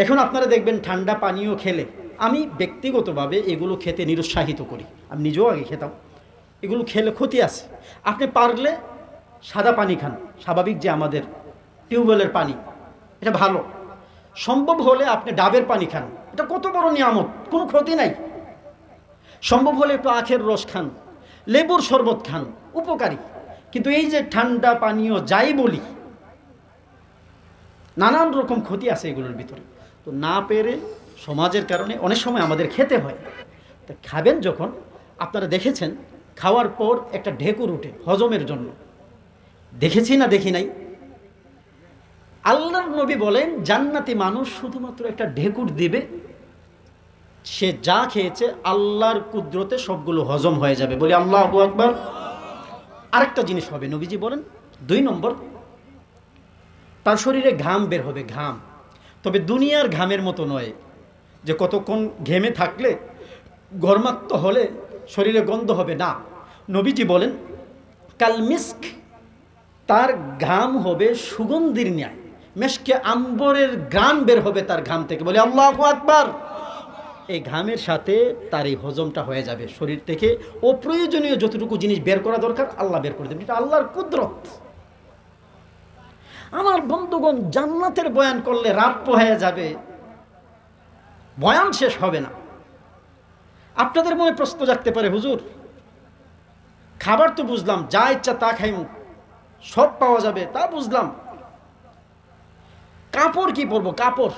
[SPEAKER 1] এখন আপনারা দেখবেন ঠান্ডা পানীয় খেলে, আমি ব্যক্তিগতভাবে এগুলো খেতে নিরুৎসাহিত করি, আমি নিজেও আগে খেতাম। এগুলো খেলে ক্ষতি আছে। আপনি পারলে সাদা পানি খান, স্বাভাবিক যে আমাদের টিউবওয়েলের পানি, এটা ভালো। সম্ভব হলে আপনি ডাবের পানি খান, এটা কত বড় নিয়ামত, কোনো ক্ষতি নাই। সম্ভব হলে একটু আখের রস খান, লেবুর শরবত খান, উপকারী। কিন্তু এই যে ঠান্ডা পানীয় যাই বলি, নানান রকম ক্ষতি আছে এগুলোর ভিতরে। তো না পেরে সমাজের কারণে অনেক সময় আমাদের খেতে হয়। তা খাবেন যখন, আপনারা দেখেছেন খাওয়ার পর একটা ঢেকুর উঠে হজমের জন্য, দেখেছি না দেখি নাই? আল্লাহর নবী বলেন জান্নাতি মানুষ শুধুমাত্র একটা ঢেকুর দিবে, সে যা খেয়েছে আল্লাহর কুদরতে সবগুলো হজম হয়ে যাবে। বলি আল্লাহু আকবার। আরেকটা জিনিস হবে, নবীজি বলেন 2 নম্বর, তার শরীরে ঘাম বের হবে, ঘাম। তবে দুনিয়ার ঘামের মতো নয় যে কতক্ষণ ঘেমে থাকলে ঘর্মাক্ত হলে শরীরে গন্ধ হবে, না। নবীজি বলেন কাল মিস্ক, তার ঘাম হবে সুগন্ধির ন্যায়, মেশকে আম্বরের ঘ্রাণ বের হবে তার ঘাম থেকে। বলে আল্লাহু আকবার। এই ঘামের সাথে তার এই হজমটা হয়ে যাবে, শরীর থেকে অপ্রয়োজনীয় যতটুকু জিনিস বের করা দরকার আল্লাহ বের করে দেবেন। এটা আল্লাহর কুদরত। আমার বন্ধুগণ, জান্নাতের বয়ান করলে রাত পোহায়া যাবে, বয়ান শেষ হবে না। আপনাদের মনে প্রশ্ন জাগতে পারে, হুজুর খাবার তো বুঝলাম, যা ইচ্ছা তা খাইমু, সব পাওয়া যাবে, তা বুঝলাম, কাপড় কি পরবো? কাপড়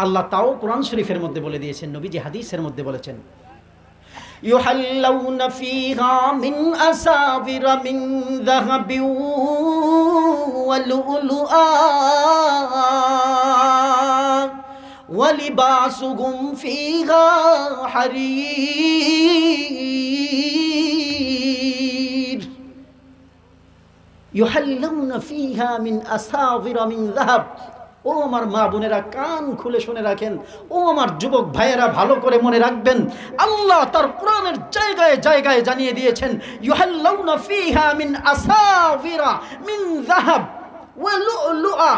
[SPEAKER 1] আল্লাহ তাও কোরআন শরীফের মধ্যে বলে দিয়েছেন, নবীজি হাদিসের মধ্যে বলেছেন ইউহাল্লাউনা ফীহা মিন আসাবিরা মিন যাহাবিন ওয়া লুলুআ ওয়া লিবাসুহুম ফীহা হারীর। ইউহাল্লাউনা ফীহা মিন আসাবিরা মিন যাহাব। ও আমার মা বোনেরা, কান খুলে শুনে রাখেন। ও আমার যুবক ভাইয়েরা, ভালো করে মনে রাখবেন। আল্লাহ তার কোরআনের জায়গায় জায়গায় জানিয়ে দিয়েছেন ইউহাল্লাউনা ফীহা মিন আসাবিরা মিন যাহাব ওয়া লুলুআ।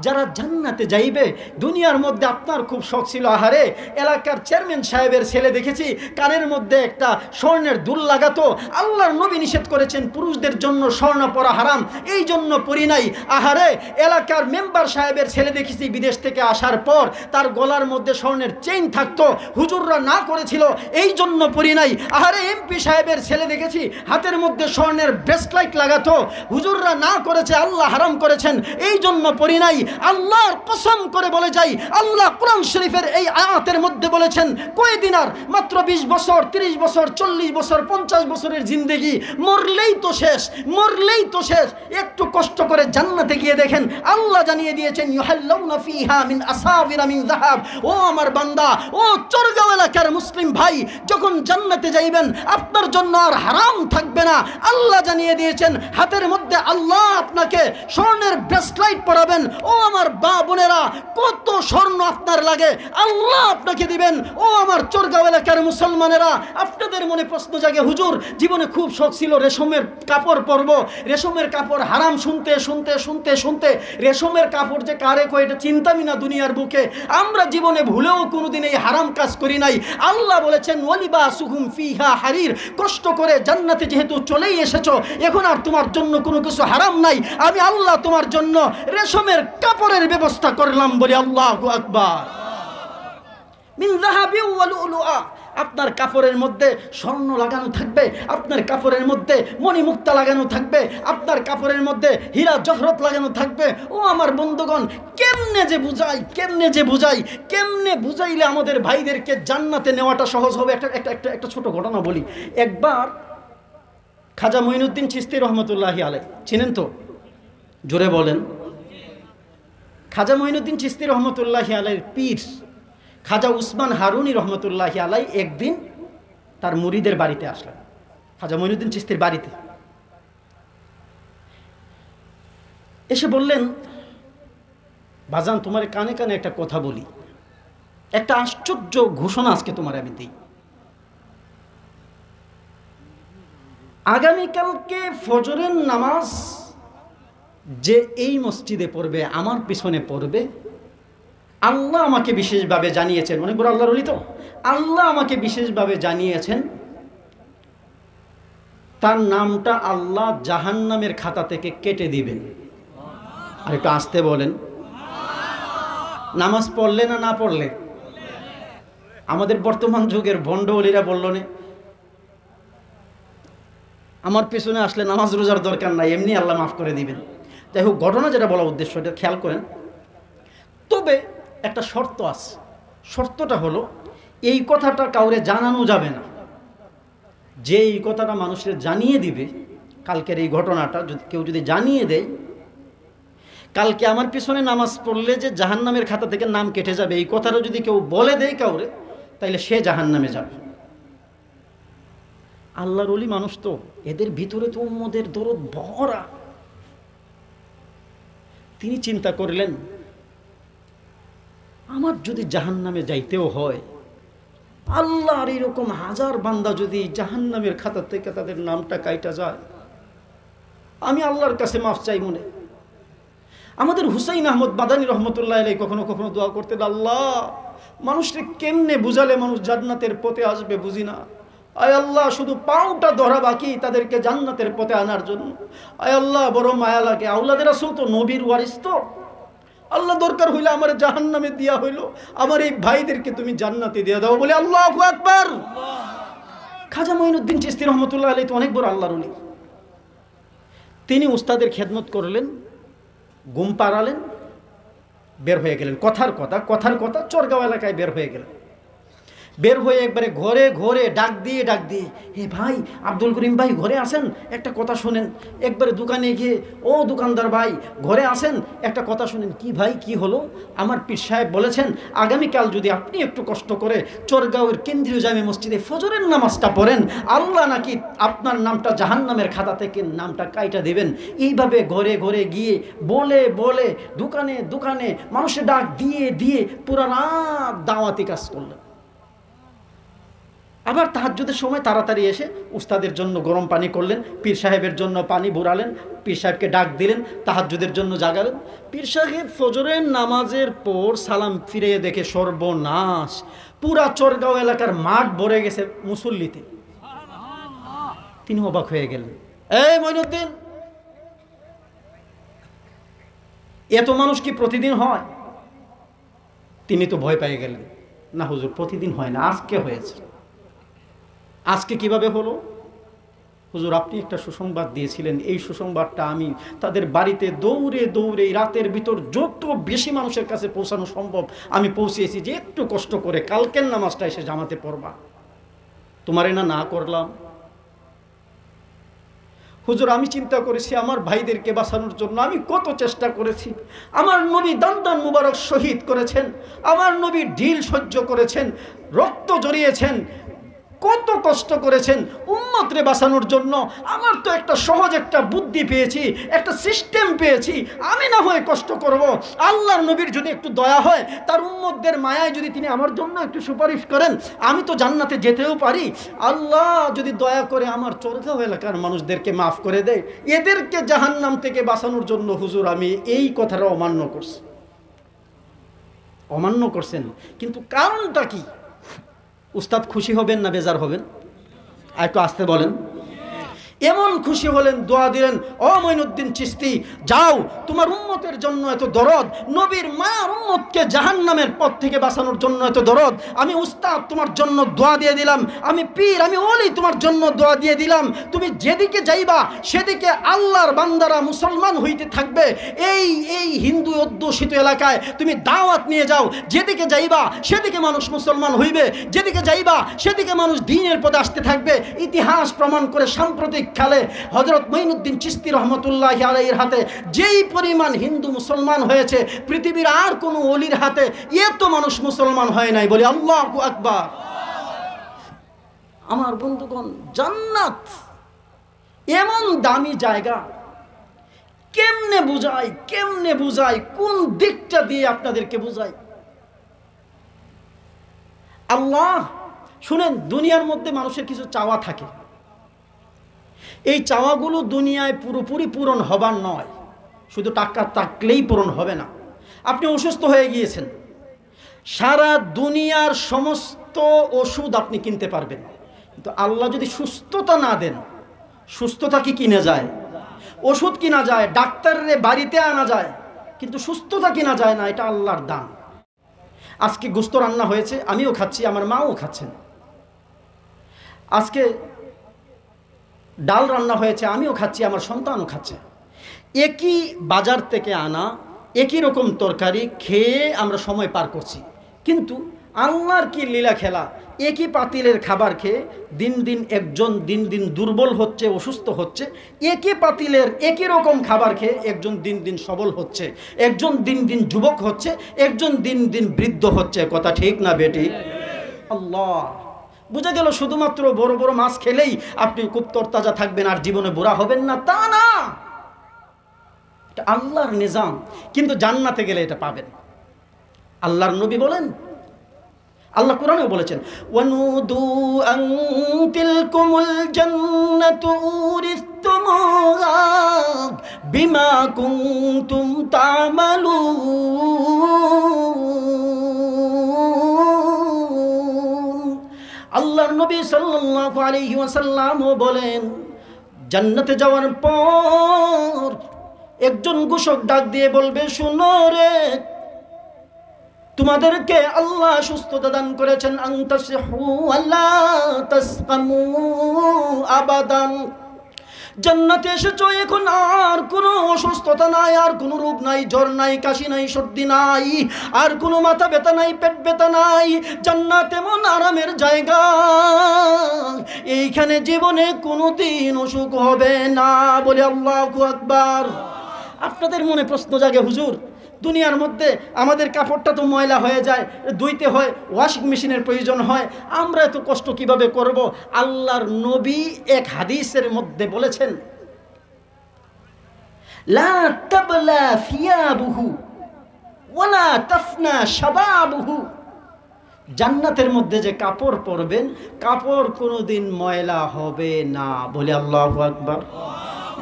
[SPEAKER 1] যারা জান্নাতে যাইবে, দুনিয়ার মধ্যে আপনার খুব শখ ছিল, আহারে এলাকার চেয়ারম্যান সাহেবের ছেলে দেখেছি কানের মধ্যে একটা স্বর্ণের দুল লাগাতো। আল্লাহর নবী নিষেধ করেছেন পুরুষদের জন্য স্বর্ণ পরা হারাম, এই জন্য পরি নাই। আহারে এলাকার মেম্বার সাহেবের ছেলে দেখেছি বিদেশ থেকে আসার পর তার গলার মধ্যে স্বর্ণের চেইন থাকতো, হুজুররা না করেছিল, এই জন্য পরি নাই। আহারে এমপি সাহেবের ছেলে দেখেছি হাতের মধ্যে স্বর্ণের ব্রেসলাইট লাগাতো, হুজুররা না করেছে, আল্লাহ হারাম করেছেন, এই জন্য পরি নাই। আল্লাহর কসম করে বলে যাই, আল্লাহ কোরআন শরীফের এই আয়াতের মধ্যে বলেছেন কয় দিনার, মাত্র 20 বছর, 30 বছর, 40 বছর, 50 বছরের জিন্দেগি, মরলেই তো শেষ, মরলেই তো শেষ। একটু কষ্ট করে জান্নাতে গিয়ে দেখেন, আল্লাহ জানিয়ে দিয়েছেন ইউহাল্লাউনা ফীহা মিন আসাবিরা মিন যাহাব। ও আমার বান্দা, ও চরগাঁও এলাকার মুসলিম ভাই, যখন জান্নাতে যাইবেন আপনার জন্য আর হারাম থাকবে না। আল্লাহ জানিয়ে দিয়েছেন হাতের মধ্যে আল্লাহ আপনাকে স্বর্ণের ব্রেসলাইট পরাবেন। ও আমার মা বোনেরা, কত স্বর্ণ আপনার লাগে আল্লাহ আপনাকে দিবেন। ও আমার চরগাঁও এলাকার মুসলমানেরা, আপনাদের মনে প্রশ্ন জাগে, হুজুর জীবনে খুব শখ ছিল রেশমের কাপড় পরবো, রেশমের কাপড় হারাম শুনতে শুনতে শুনতে শুনতে রেশমের কাপড় যে কারে কয় এটা চিন্তামি না দুনিয়ার বুকে। আমরা জীবনে ভুলেও কোনোদিন এই হারাম কাজ করি নাই। আল্লাহ বলেছেন ওয়ালিবাসুহুম ফীহা হারীর। কষ্ট করে জান্নাতে যেহেতু চলেই এসেছো, এখন আর তোমার জন্য কোনো কিছু হারাম নাই। আমি আল্লাহ তোমার জন্য রেশমের কাপড়ের ব্যবস্থা করলাম। বলি আল্লাহু আকবার। মিন যাহাবি ওয়া লুলুআ। আপনার কাপড়ের মধ্যে স্বর্ণ লাগানো থাকবে, আপনার কাপড়ের মধ্যে মণিমুক্তা লাগানো থাকবে, আপনার কাপড়ের মধ্যে হীরা জহরত লাগানো থাকবে। ও আমার বন্ধুগণ, কেমনে যে বুঝাই, কেমনে যে বুঝাই, কেমনে বুঝাইলে আমাদের ভাইদেরকে জান্নাতে নেওয়াটা সহজ হবে। একটা ছোট ঘটনা বলি। একবার খাজা মঈনুদ্দিন চিশতি রহমতুল্লাহি আলাইহি, চিনেন তো? জোরে বলেন। খাজা মঈনুদ্দিন চিশতি রহমতুল্লাহি আলাইহির পীর খাজা উসমান হারুনি রহমতুল্লাহি আলাইহি একদিন তার মুরিদের বাড়িতে আসলেন, খাজা মঈনুদ্দিন চিশতির বাড়িতে এসে বললেন, বাজান তোমার কানে কানে একটা কথা বলি, একটা আশ্চর্য ঘোষণা আজকে তোমার আমি দিই। আগামীকালকে ফজরের নামাজ যে এই মসজিদে পড়বে, আমার পিছনে পড়বে, আল্লাহ আমাকে বিশেষভাবে জানিয়েছেন, অনেক বড় আল্লাহর ওলি তো, আল্লাহ আমাকে বিশেষভাবে জানিয়েছেন তার নামটা আল্লাহ জাহান্নামের খাতা থেকে কেটে দিবেন। আর একটু আসতে বলেন। নামাজ পড়লে না না পড়লে? আমাদের বর্তমান যুগের ভণ্ড ওলিরা বলল না, আমার পেছনে আসলে নামাজ রোজার দরকার নাই, এমনি আল্লাহ মাফ করে দিবেন। যাই হোক, ঘটনা যেটা বলা উদ্দেশ্য এটা খেয়াল করেন। তবে একটা শর্ত আছে, শর্তটা হলো এই কথাটা কাউরে জানানো যাবে না। যে এই কথাটা মানুষের জানিয়ে দিবে, কালকের এই ঘটনাটা যদি কেউ জানিয়ে দেয়, কালকে আমার পিছনে নামাজ পড়লে যে জাহান্নামের খাতা থেকে নাম কেটে যাবে, এই কথাটা যদি কেউ বলে দেয় কাউরে, তাইলে সে জাহান্নামে যাবে। আল্লাহর ওলি মানুষ তো, এদের ভিতরে তো উম্মদের দরদ ভরা। তিনি চিন্তা করলেন, আমার যদি জাহান্নামে যাইতেও হয়, আল্লাহর এরকম হাজার বান্দা যদি জাহান্নামের খাতা থেকে তাদের নামটা কাইটা যায়, আমি আল্লাহর কাছে মাফ চাই মনে। আমাদের হুসাইন আহমদ মাদানী রহমতুল্লাহ আলাইহি কখনো কখনো দোয়া করতেন, আল্লাহ মানুষকে কেমনে বুঝালে মানুষ জান্নাতের পথে আসবে বুঝি না। আয় আল্লাহ, শুধু পাউটা ধরা বাকি তাদেরকে জান্নাতের পথে আনার জন্য। আয় আল্লাহ, বড় মায়া লাগে। আওলাদের রাসূল তো নবীর ওয়ারিস তো, আল্লাহ দরকার হইলে আমার জাহান্নামে দিয়া হইলো, আমার এই ভাইদেরকে তুমি জান্নাতে দিয়ে দাও বলে। আল্লাহু আকবার। খাজা মঈনুদ্দিন চিশতি রহমতুল্লাহ আলাইহি তো অনেক বড় আল্লাহর ওলি। তিনি উস্তাদের খেদমত করলেন, ঘুম পাড়ালেন, বের হয়ে গেলেন। কথার কথা চরগাঁও এলাকায় বের হয়ে গেলেন। বের হয়ে একবারে ঘরে ঘরে ডাক দিয়ে হে ভাই, আব্দুল করিম ভাই ঘরে আসেন, একটা কথা শোনেন। একবারে দোকানে গিয়ে, ও দোকানদার ভাই ঘরে আসেন, একটা কথা শোনেন। কি ভাই, কি হলো? আমার পীর সাহেব বলেছেন আগামীকাল যদি আপনি একটু কষ্ট করে চরগাঁওয়ের কেন্দ্রীয় জামে মসজিদে ফজরের নামাজটা পড়েন, আল্লাহ নাকি আপনার নামটা জাহান্নামের খাতা থেকে নামটা কাইটা দেবেন। এইভাবে ঘরে ঘরে গিয়ে বলে বলে, দোকানে দোকানে মানুষের ডাক দিয়ে দিয়ে পুরা রাত দাওয়াতি কাজ করলেন। আবার তাহাজ্জুদের সময় তাড়াতাড়ি এসে উস্তাদের জন্য গরম পানি করলেন, পীর সাহেবের জন্য পানি ভরালেন, পীর সাহেবকে ডাক দিলেন, তাহাজ্জুদের জন্য জাগালেন। পীর সাহেব ফজরের নামাজের পর সালাম ফিরে দেখে সর্বনাশ, পুরা চরগাঁও এলাকার মাঠ ভরে গেছে মুসল্লিতে। তিনি অবাক হয়ে গেলেন, এই মঈনুদ্দিন, এত মানুষ কি প্রতিদিন হয়? তিনি তো ভয় পেয়ে গেলেন, না হুজুর প্রতিদিন হয় না, আজকে হয়েছে। আজকে কিভাবে হলো? হুজুর আপনি একটা সুসংবাদ দিয়েছিলেন, এই সুসংবাদটা আমি তাদের বাড়িতে দৌড়ে দৌড়ে রাতের ভিতর যত বেশি মানুষের কাছে পৌঁছানো সম্ভব আমি পৌঁছেছি, যে একটু কষ্ট করে কালকের নামাজটা এসে জামাতে পড়বা। তোমারে না করলাম। হুজুর আমি চিন্তা করেছি আমার ভাইদেরকে বাঁচানোর জন্য আমি কত চেষ্টা করেছি। আমার নবী দান মুবারক শহীদ করেছেন, আমার নবী ঢিল সহ্য করেছেন, রক্ত জড়িয়েছেন, কত কষ্ট করেছেন উম্মতরে বাঁচানোর জন্য। আমার তো একটা সহজ একটা বুদ্ধি পেয়েছি, একটা সিস্টেম পেয়েছি, আমি না হয়ে কষ্ট করব। আল্লাহর নবীর যদি একটু দয়া হয়, তার উম্মতদের মায়ায় যদি তিনি আমার জন্য একটু সুপারিশ করেন, আমি তো জান্নাতে যেতেও পারি। আল্লাহ যদি দয়া করে আমার চরগাঁও এলাকার মানুষদেরকে মাফ করে দেয়, এদেরকে জাহান্নাম থেকে বাঁচানোর জন্য হুজুর আমি এই কথাটা অমান্য করছেন। কিন্তু কারণটা কি? উস্তাদ খুশি হবেন না বেজার হবেন? আর একটু আসতে বলেন। এমন খুশি হলেন, দোয়া দিলেন, ও মঈনুদ্দিন চিশতি, যাও, তোমার উম্মতের জন্য এত দরদ, নবীর মায়ার উম্মতকে জাহান্নামের পথ থেকে বাঁচানোর জন্য এত দরদ, আমি উস্তাদ তোমার জন্য দোয়া দিয়ে দিলাম, আমি পীর, আমি ওলি তোমার জন্য দোয়া দিয়ে দিলাম। তুমি যেদিকে যাইবা সেদিকে আল্লাহর বান্দারা মুসলমান হইতে থাকবে। এই হিন্দু অধ্যুষিত এলাকায় তুমি দাওয়াত নিয়ে যাও, যেদিকে যাইবা সেদিকে মানুষ মুসলমান হইবে, যেদিকে যাইবা সেদিকে মানুষ দ্বীনের পথে আসতে থাকবে। ইতিহাস প্রমাণ করে সাম্প্রতিক কালে হযরত মঈনুদ্দিন চিশতি রহমতুল্লাহি আলাইহির হাতে যেই পরিমাণ হিন্দু মুসলমান হয়েছে, পৃথিবীর আর কোনো ওলির হাতে এত মানুষ মুসলমান হয় নাই। বলি আল্লাহু আকবার। আমার বন্ধুগণ, জান্নাত এমন দামি জায়গা, কেমনে বুঝাই, কোন দিকটা দিয়ে আপনাদেরকে বুঝাই? আল্লাহ শুনেন, দুনিয়ার মধ্যে মানুষের কিছু চাওয়া থাকে, এই চাওয়াগুলো দুনিয়ায় পুরোপুরি পূরণ হবার নয়। শুধু টাকা থাকলেই পূরণ হবে না। আপনি অসুস্থ হয়ে গিয়েছেন, সারা দুনিয়ার সমস্ত ওষুধ আপনি কিনতে পারবেন, কিন্তু আল্লাহ যদি সুস্থতা না দেন, সুস্থতা কি কিনা যায়? ওষুধ কিনা যায়, ডাক্তারের বাড়িতে আনা যায়, কিন্তু সুস্থতা কিনা যায় না। এটা আল্লাহর দান। আজকে গোশত রান্না হয়েছে, আমিও খাচ্ছি, আমার মাও খাচ্ছেন। আজকে ডাল রান্না হয়েছে, আমিও খাচ্ছি, আমার সন্তানও খাচ্ছে। একই বাজার থেকে আনা একই রকম তরকারি খেয়ে আমরা সময় পার করছি, কিন্তু আল্লাহর কি লীলা খেলা, একই পাতিলের খাবার খেয়ে দিন দিন একজন দিন দিন দুর্বল হচ্ছে, অসুস্থ হচ্ছে। একই পাতিলের একই রকম খাবার খেয়ে একজন দিন দিন সবল হচ্ছে, একজন দিন দিন যুবক হচ্ছে, একজন দিন দিন বৃদ্ধ হচ্ছে। কথা ঠিক না বেটি? আল্লাহ, বুঝা গেল শুধুমাত্র বড় বড় মাছ খেলেই আপনি খুব তরতাজা থাকবেন আর জীবনে বুড়া হবেন না, তা না। এটা আল্লাহর নিজাম, কিন্তু জান্নাতে গেলে এটা পাবেন। আল্লাহর নবী বলেন, আল্লাহ কোরআনেও বলেছেন, ওয়ানুদু আন তিলকুমুল জান্নাতু উরিসতুমুহা বিমা কুনতুম তা'মালুন। আল্লাহর নবী সাল্লাল্লাহু আলাইহি ওয়াসাল্লাম বলেন, জান্নাতে যাওয়ার পর একজন ঘোষক ডাক দিয়ে বলবে, শুনো রে, তোমাদেরকে আল্লাহ সুস্থতা দান করেছেন, আনতাসিহু ওয়ালা তাসকামু আবাদান। জান্নাতে এসেছো, এখন আর কোনো অসুস্থতা নাই, আর কোনো রোগ নাই, জ্বর নাই, কাশি নাই, সর্দি নাই, আর কোনো মাথা ব্যথা নাই, পেট ব্যথা নাই। জান্নাত এমন আরামের জায়গা, এইখানে জীবনে কোনোদিন অসুখ হবে না। বলে আল্লাহু আকবার। আপনাদের মনে প্রশ্ন জাগে, হুজুর দুনিয়ার মধ্যে আমাদের কাপড়টা তো ময়লা হয়ে যায়, ধুইতে হয়, ওয়াশিং মেশিনের প্রয়োজন হয়, আমরা এত কষ্ট কিভাবে করব? আল্লাহর নবী এক হাদিসের মধ্যে বলেছেন, লা তাবলা ফিয়াবুহু ওয়ালা তাফনা শাবাবুহু। জান্নাতের মধ্যে যে কাপড় পরবেন, কাপড় কোনোদিন ময়লা হবে না। বলে আল্লাহু আকবার।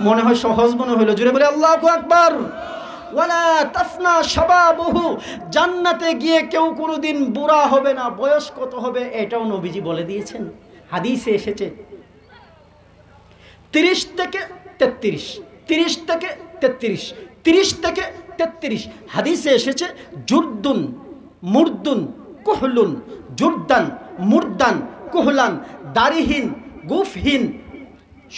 [SPEAKER 1] মনে হয় সহজ মনে হইল, জুড়ে বলে আল্লাহু আকবার। ওয়ালা তাফনা শাবাবুহু, জান্নাতে গিয়ে কেউ কোনোদিন বুড়া হবে না। বয়স কত হবে এটাও নবীজি বলে দিয়েছেন, হাদিসে এসেছে 30 থেকে 33, 30 থেকে 33, 30 থেকে 33। হাদিসে এসেছে জুরদুন মুরদুন কুহলুন, জুরদান মুরদান কুহলান, দাড়িহীন গুফহীন,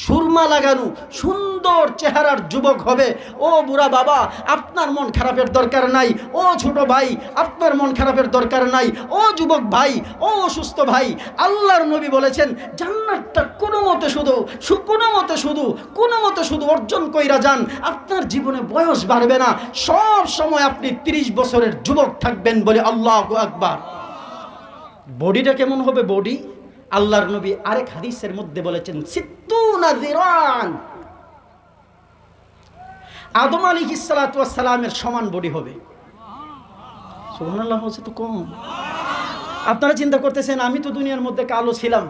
[SPEAKER 1] সুরমা লাগানো সুন্দর চেহারার যুবক হবে। ও বুড়া বাবা, আপনার মন খারাপের দরকার নাই। ও ছোট ভাই, আপনার মন খারাপের দরকার নাই। ও যুবক ভাই, ও অসুস্থ ভাই, আল্লাহর নবী বলেছেন জান্নাতটা কোনো মতে শুধু অর্জন কইরা যান, আপনার জীবনে বয়স বাড়বে না, সব সময় আপনি 30 বছরের যুবক থাকবেন। বলে আল্লাহু আকবার। বডিটা কেমন হবে? বডি আল্লাহর নবী আরেক হাদিসের মধ্যে বলেছেন, সিত্তুনা যিরান, আদম আলাইহিস সালাতু ওয়াস সালামের সমান বডি হবে। সুবহানাল্লাহ, হচ্ছে তো কম। আপনারা চিন্তা করতেছেন, আমি তো দুনিয়ার মধ্যে কালো ছিলাম,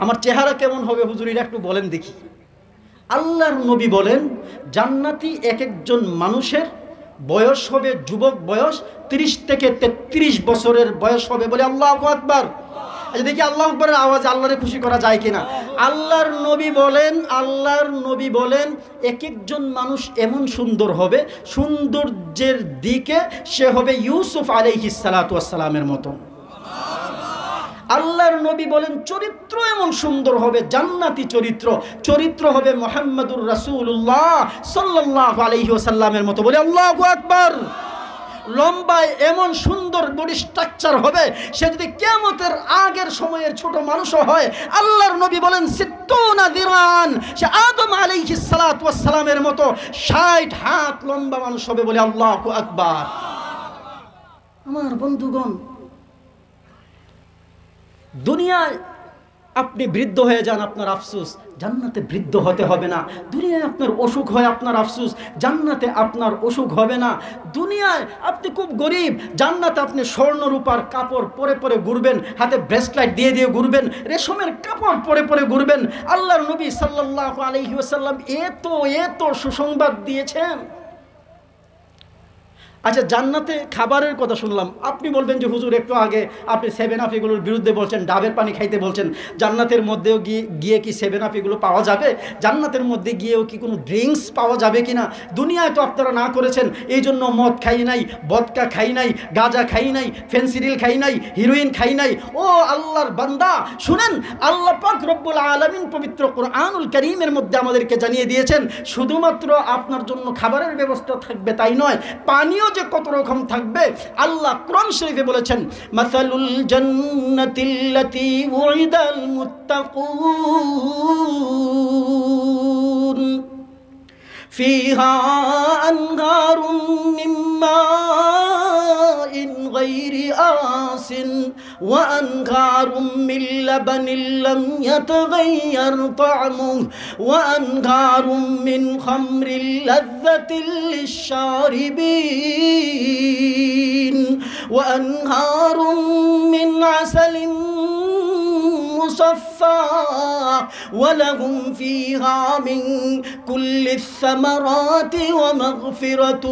[SPEAKER 1] আমার চেহারা কেমন হবে হুজুর, এটা একটু বলেন দেখি। আল্লাহর নবী বলেন, জান্নাতি এক একজন মানুষের বয়স হবে, যুবক বয়স 30 থেকে 33 বছরের বয়স হবে। বলে আল্লাহু আকবার। আচ্ছা দেখি আল্লাহু আকবারের আওয়াজ আল্লাহরে খুশি করা যায় কিনা। আল্লাহর নবী বলেন এক একজন মানুষ এমন সুন্দর হবে, সৌন্দর্যের দিকে সে হবে ইউসুফ আলাইহিস সালাতু ওয়াস সালামের মতো। আল্লাহর নবী বলেন চরিত্র এমন সুন্দর হবে, জান্নাতি চরিত্র হবে মুহাম্মাদুর রাসূলুল্লাহ সাল্লাল্লাহু আলাইহি ওয়াসাল্লামের মতো। বলে আল্লাহু আকবার। লম্বায় এমন সুন্দর বডি স্ট্রাকচার হবে, সে যদি কিয়ামতের আগের সময়ের ছোট মানুষও হয়, আল্লাহর নবী বলেন সিত্তুনা যিরান, সে আদম আলাইহিস সালাতু ওয়াস সালামের মতো 60 হাত লম্বা মানুষ হবে। বলে আল্লাহু আকবার। আমার বন্ধুগণ, দুনিয়ায় আপনি বৃদ্ধ হয়ে যান, আপনার আফসোস, জান্নাতে বৃদ্ধ হতে হবে না। দুনিয়ায় আপনার অসুখ হয়, আপনার আফসোস, জান্নাতে আপনার অসুখ হবে না। দুনিয়ায় আপনি খুব গরিব, জান্নাতে আপনি স্বর্ণ রূপার কাপড় পরে পরে ঘুরবেন, হাতে ব্রেসলাইট দিয়ে দিয়ে ঘুরবেন, রেশমের কাপড় পরে পরে ঘুরবেন। আল্লাহর নবী সাল্লাল্লাহু আলাইহি ওয়াসাল্লাম এত সুসংবাদ দিয়েছেন। আচ্ছা, জান্নাতে খাবারের কথা শুনলাম, আপনি বলবেন যে হুজুর একটু আগে আপনি 7 আপ এগুলোর বিরুদ্ধে বলছেন, ডাবের পানি খাইতে বলছেন, জান্নাতের মধ্যেও গিয়ে কি 7 আপ এগুলো পাওয়া যাবে? জান্নাতের মধ্যে গিয়েও কি কোনো ড্রিঙ্কস পাওয়া যাবে কি না? দুনিয়ায় তো আপনারা না করেছেন, এই জন্য মদ খাই নাই, বদকা খাই নাই, গাঁজা খাই নাই, ফেন্সিডিল খাই নাই, হিরোইন খাই নাই। ও আল্লাহর বান্দা শুনেন, আল্লাহ পাক রব্বুল আলামিন পবিত্র কোরআনুল কারীমের মধ্যে আমাদেরকে জানিয়ে দিয়েছেন শুধুমাত্র আপনার জন্য খাবারের ব্যবস্থা থাকবে তাই নয়, পানিও যে কত রকম থাকবে। আল্লাহ কোরআন শরীফে বলেছেন, মাসালুল জান্নাতিল্লাতী উইদাল মুত্তাকুন ফিহা আনহারুম মিন মাইন গায়রি আসিন ওয়া আনহারুম মিন লাবানিন লাম ইয়াতাগায়্যার তা'মুহু ওয়া আনহারুম মিন খামরিন লাযযাতিন লিশ-শারিবিন ওয়া আনহারুম মিন আসালিন মুসাফফা ওয়া লাহুম ফিহা মিন কুল্লি الثمرات ومغفرة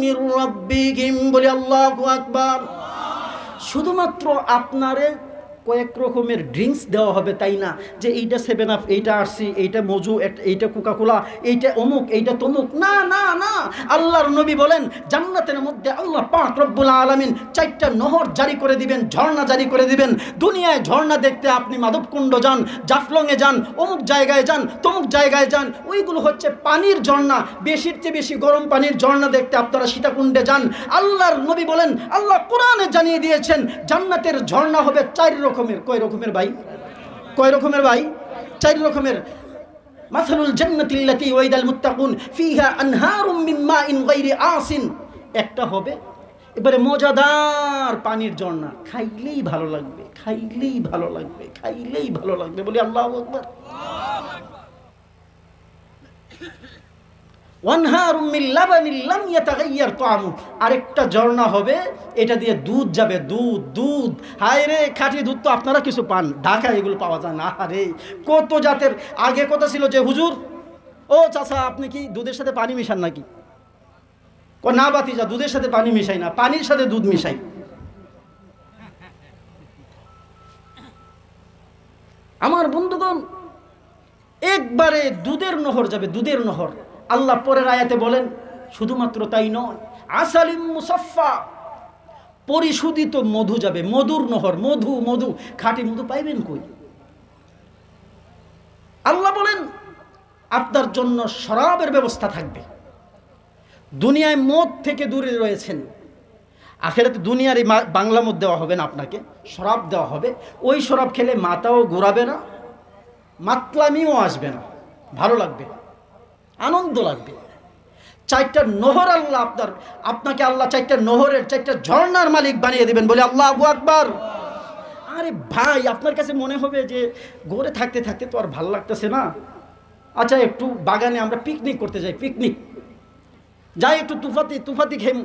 [SPEAKER 1] من ربهم বলি আল্লাহু আকবার। শুধুমাত্র আপনারে কয়েক রকমের ড্রিঙ্কস দেওয়া হবে তাই না, যে এইটা 7 আপ, এইটা আরসি, এইটা মজু, এইটা কোকাকোলা, এইটা অমুক, এইটা তমুক, না না না। আল্লাহর নবী বলেন জান্নাতের মধ্যে আল্লাহ পাক রব্বুল আলামিন 4টা নহর জারি করে দিবেন, ঝর্ণা জারি করে দিবেন। দুনিয়ায় ঝর্ণা দেখতে আপনি মাধবকুণ্ড যান, জাফলংয়ে যান, অমুক জায়গায় যান, তমুক জায়গায় যান, ওইগুলো হচ্ছে পানির ঝর্ণা। বেশির চেয়ে বেশি গরম পানির ঝর্ণা দেখতে আপনারা সীতাকুণ্ডে যান। আল্লাহর নবী বলেন, আল্লাহ কোরআনে জানিয়ে দিয়েছেন জান্নাতের ঝর্ণা হবে 4 রকমের। কয় রকমের ভাই? কয় রকমের ভাই? 4 রকমের। মাসালুল জান্নাতিল্লাতী ওয়াইদাল মুত্তাকুন ফিহা আনহারুম মিন মাইন গায়রি আসিন। একটা হবে এবারে মজাদার পানির ঝর্ণা, খাইলেই ভালো লাগবে, খাইলেই ভালো লাগবে, খাইলেই ভালো লাগবে, বলি আল্লাহু আকবার। ওয়ানহারুম মিন লাবানিন লাম ইয়াতাগায়্যার তা'মুহু। আরেকটা ঝর্ণা হবে, এটা দিয়ে দুধ যাবে, দুধ দুধ। হায় রে, খাঁটি দুধ তো আপনারা কিছু পান, ঢাকায় এগুলো পাওয়া যায় না। আরে কত জাতের। আগে কথা ছিল যে হুজুর, ও চাচা আপনি কি দুধের সাথে পানি মিশান নাকি? না বাতিজা, দুধের সাথে পানি মিশাই না, পানির সাথে দুধ মিশাই। আমার বন্ধুগণ, একবারে দুধের নহর যাবে, দুধের নহর। আল্লাহ পরের আয়াতে বলেন শুধুমাত্র তাই নয়, আসালিম মুসাফফা, পরিশোধিত মধু যাবে, মধুর নহর। মধু, মধু, খাঁটি মধু পাইবেন কই? আল্লাহ বলেন আপনার জন্য শরাবের ব্যবস্থা থাকবে। দুনিয়ায় মদ থেকে দূরে রয়েছেন, আখিরাতে দুনিয়ার এই বাংলা মদ দেওয়া হবে না, আপনাকে শরাব দেওয়া হবে। ওই শরাব খেলে মাথাও ঘোরাবে না, মাতলামিও আসবে না, ভালো লাগবে, আনন্দ লাগবে। 4টা নহর আল্লাহ আপনাকে আল্লাহ 4টা নহরের, 4টা ঝর্ণার মালিক বানিয়ে দেবেন, বলে আল্লাহু আকবার। আরে ভাই, আপনার কাছে মনে হবে যে ঘরে থাকতে থাকতে তো আর ভালো লাগতেছে না, আচ্ছা একটু বাগানে আমরা পিকনিক করতে যাই, পিকনিক যাই, একটু তুফাতি খেম।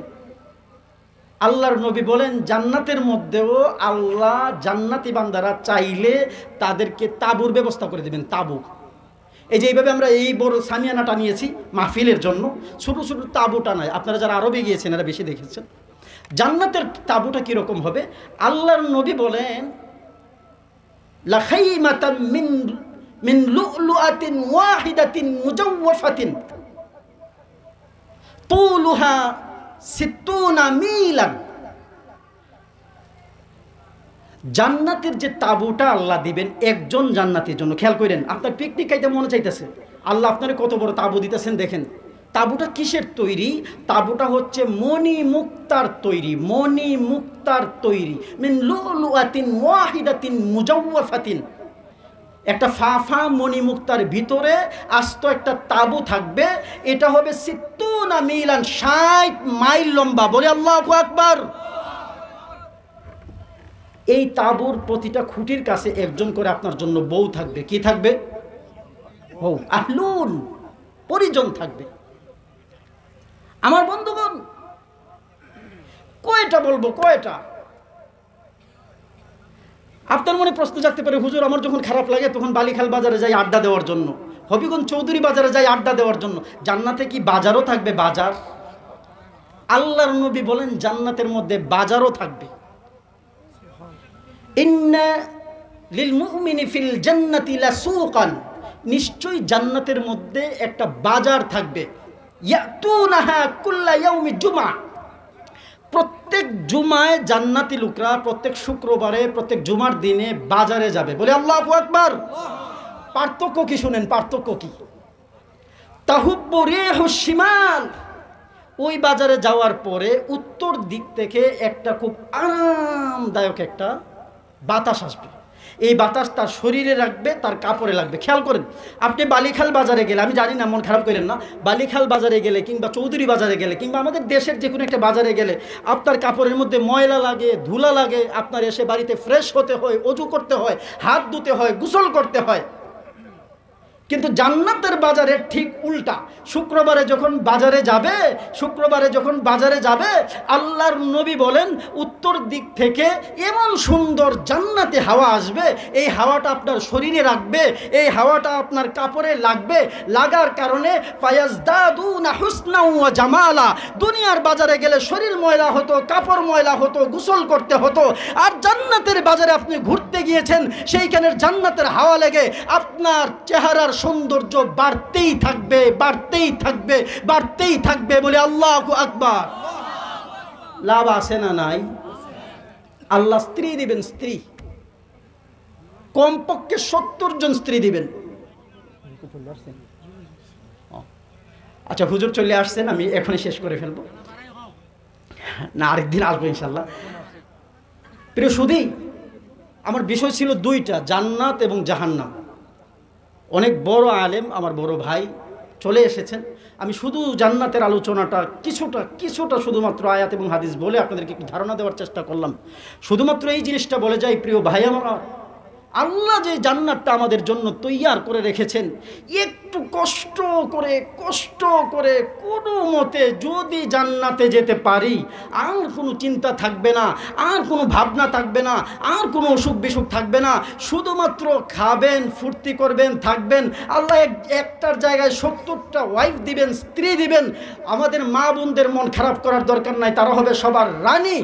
[SPEAKER 1] আল্লাহর নবী বলেন জান্নাতের মধ্যেও আল্লাহ জান্নাতি বান্দারা চাইলে তাদেরকে তাঁবুর ব্যবস্থা করে দেবেন, তাঁবু। এই যে এইভাবে আমরা এই বড় সামিয়ানাটা নিয়েছি মাহফিলের জন্য, ছোটো ছোটো তাঁবুটা নাই। আপনারা যারা আরবে গিয়েছেন এরা বেশি দেখেছেন। জান্নাতের তাঁবুটা কীরকম হবে? আল্লাহর নবী বলেন লাখাইমাতাম মিন লুলুআতিন ওয়াহিদাতিন মুজাওয়াফাতিন তুলুহা 60 মিলান। জান্নাতের যে তাঁবুটা আল্লাহ দিবেন একজন জান্নাতের জন্য, খেয়াল করেন, আপনার পিকনিক খাইতে মনে চাইতেছে, আল্লাহ আপনার কত বড় তাঁবু দিতেছেন দেখেন। তাঁবুটা কিসের তৈরি? তাঁবুটা হচ্ছে মণি মুক্তার তৈরি, মণি মুক্তার তৈরি। মিন লুলুআতিন ওয়াহিদাতিন মুজাওয়াফাতিন, একটা ফাফা মণি মুক্তার ভিতরে আস্ত একটা তাঁবু থাকবে। এটা হবে 60 মিলান, 60 মাইল লম্বা, বলে আল্লাহু আকবার। এই তাঁবুর প্রতিটা খুঁটির কাছে একজন করে আপনার জন্য বউ থাকবে। কি থাকবে? বউ, আহলুন, পরিজন থাকবে। আমার বন্ধুগণ, কয়টা বলবো, কয়টা? আপনার মনে প্রশ্ন জাগতে পারে, হুজুর আমার যখন খারাপ লাগে তখন বালিখাল বাজারে যাই আড্ডা দেওয়ার জন্য, হবিগঞ্জ চৌধুরী বাজারে যাই আড্ডা দেওয়ার জন্য। জান্নাতে কি বাজারও থাকবে? বাজার আল্লাহর নবী বলেন জান্নাতের মধ্যে বাজারও থাকবে। ইন্না লিল মুমিনি ফিল জান্নাতি লাসুকান, নিশ্চয়ই জান্নাতের মধ্যে একটা বাজার থাকবে। ইয়াতুনাহা কুল্লা ইয়াউমি জুমআ, প্রত্যেক জুমায় জান্নাতি লোকরা প্রত্যেক শুক্রবারে প্রত্যেক জুমার দিনে বাজারে যাবে। বলে আল্লাহু আকবার। পার্থক্য কি শুনেন, পার্থক্য কি? তাহুব্বু রিহুশ শিমাল, ওই বাজারে যাওয়ার পরে উত্তর দিক থেকে একটা খুব আরামদায়ক একটা বাতাস আসবে। এই বাতাস তার শরীরে লাগবে, তার কাপড়ে লাগবে। খেয়াল করেন, আপনি বালিখাল বাজারে গেলে, আমি জানি না, মন খারাপ করেন না, বালিখাল বাজারে গেলে কিংবা চৌধুরী বাজারে গেলে কিংবা আমাদের দেশের যে কোনো একটা বাজারে গেলে আপনার কাপড়ের মধ্যে ময়লা লাগে, ধুলা লাগে, আপনার এসে বাড়িতে ফ্রেশ হতে হয়, অজু করতে হয়, হাত ধুতে হয়, গোসল করতে হয়। কিন্তু জান্নাতের বাজারে ঠিক উল্টা। শুক্রবারে যখন বাজারে যাবে আল্লাহর নবী বলেন উত্তর দিক থেকে এমন সুন্দর জান্নাতি হাওয়া আসবে, এই হাওয়াটা আপনার শরীরে রাখবে, এই হাওয়াটা আপনার কাপড়ে লাগবে, লাগার কারণে ফায়াজদাদুনা হুসনা ওয়া জামালা। দুনিয়ার বাজারে গেলে শরীর ময়লা হতো, কাপড় ময়লা হতো, গোসল করতে হতো, আর জান্নাতের বাজারে আপনি ঘুরতে গিয়েছেন, সেইখানের জান্নাতের হাওয়া লেগে আপনার চেহারার সৌন্দর্য বাড়তেই থাকবে, বাড়তেই থাকবে, বাড়তেই থাকবে। বলে আল্লাহু আকবার। লাভ আছে না নাই? আল্লাহ স্ত্রী দিবেন, স্ত্রী কমপক্ষে 70 জন স্ত্রী দিবেন। আচ্ছা হুজুর চলে আসছেন, আমি এখনই শেষ করে ফেলবো, না আরেকদিন আসবো ইনশাল্লাহ। প্রিয় সুধী, আমার বিষয় ছিল দুইটা, জান্নাত এবং জাহান্নাম। অনেক বড় আলেম আমার বড় ভাই চলে এসেছেন, আমি শুধু জান্নাতের আলোচনাটা কিছুটা শুধুমাত্র আয়াত এবং হাদিস বলে আপনাদেরকে একটু ধারণা দেওয়ার চেষ্টা করলাম। শুধুমাত্র এই জিনিসটা বলে যাই, প্রিয় ভাই আমার, আল্লাহ যে জান্নাতটা আমাদের জন্য তৈয়ার করে রেখেছেন, একটু কষ্ট করে কোনো মতে যদি জান্নাতে যেতে পারি, আর কোনো চিন্তা থাকবে না, আর কোনো ভাবনা থাকবে না, আর কোনো অসুখ বিসুখ থাকবে না, শুধুমাত্র খাবেন, ফুর্তি করবেন, থাকবেন। আল্লাহ একটার জায়গায় 70টা ওয়াইফ দিবেন, স্ত্রী দিবেন। আমাদের মা বোনদের মন খারাপ করার দরকার নাই, তারা হবে সবার রানী।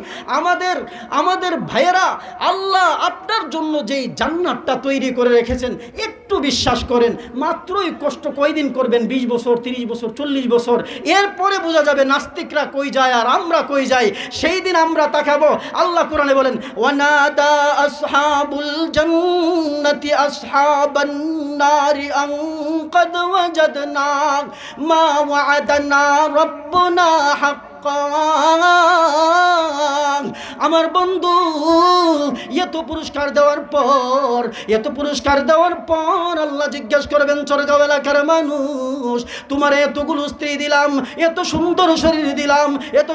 [SPEAKER 1] আমাদের ভাইয়েরা, আল্লাহ আপনার জন্য যেই জান্নাতটা তৈরি করে রেখেছেন, একটু বিশ্বাস করেন। মাত্রই কষ্ট কয়দিন করবেন? 20 বছর, 30 বছর, 40 বছর। এরপরে বোঝা যাবে নাস্তিকরা কই যায় আর আমরা কই যাই। সেই দিন আমরা তাকাবো। আল্লাহ কোরআনে বলেন, ওয়ানাদা আসহাবুল জান্নাতি আসহাবান নারি আন ক্বাদ ওয়াজাদনা মা ওয়া'আদানা রাব্বুনা আমার বন্ধু, এত পুরস্কার দেওয়ার পর আল্লাহ জিজ্ঞাসা করবেন, চরগাঁও এলাকার মানুষ, তোমার এতগুলো স্ত্রী দিলাম, এত সুন্দর শরীর দিলাম, এত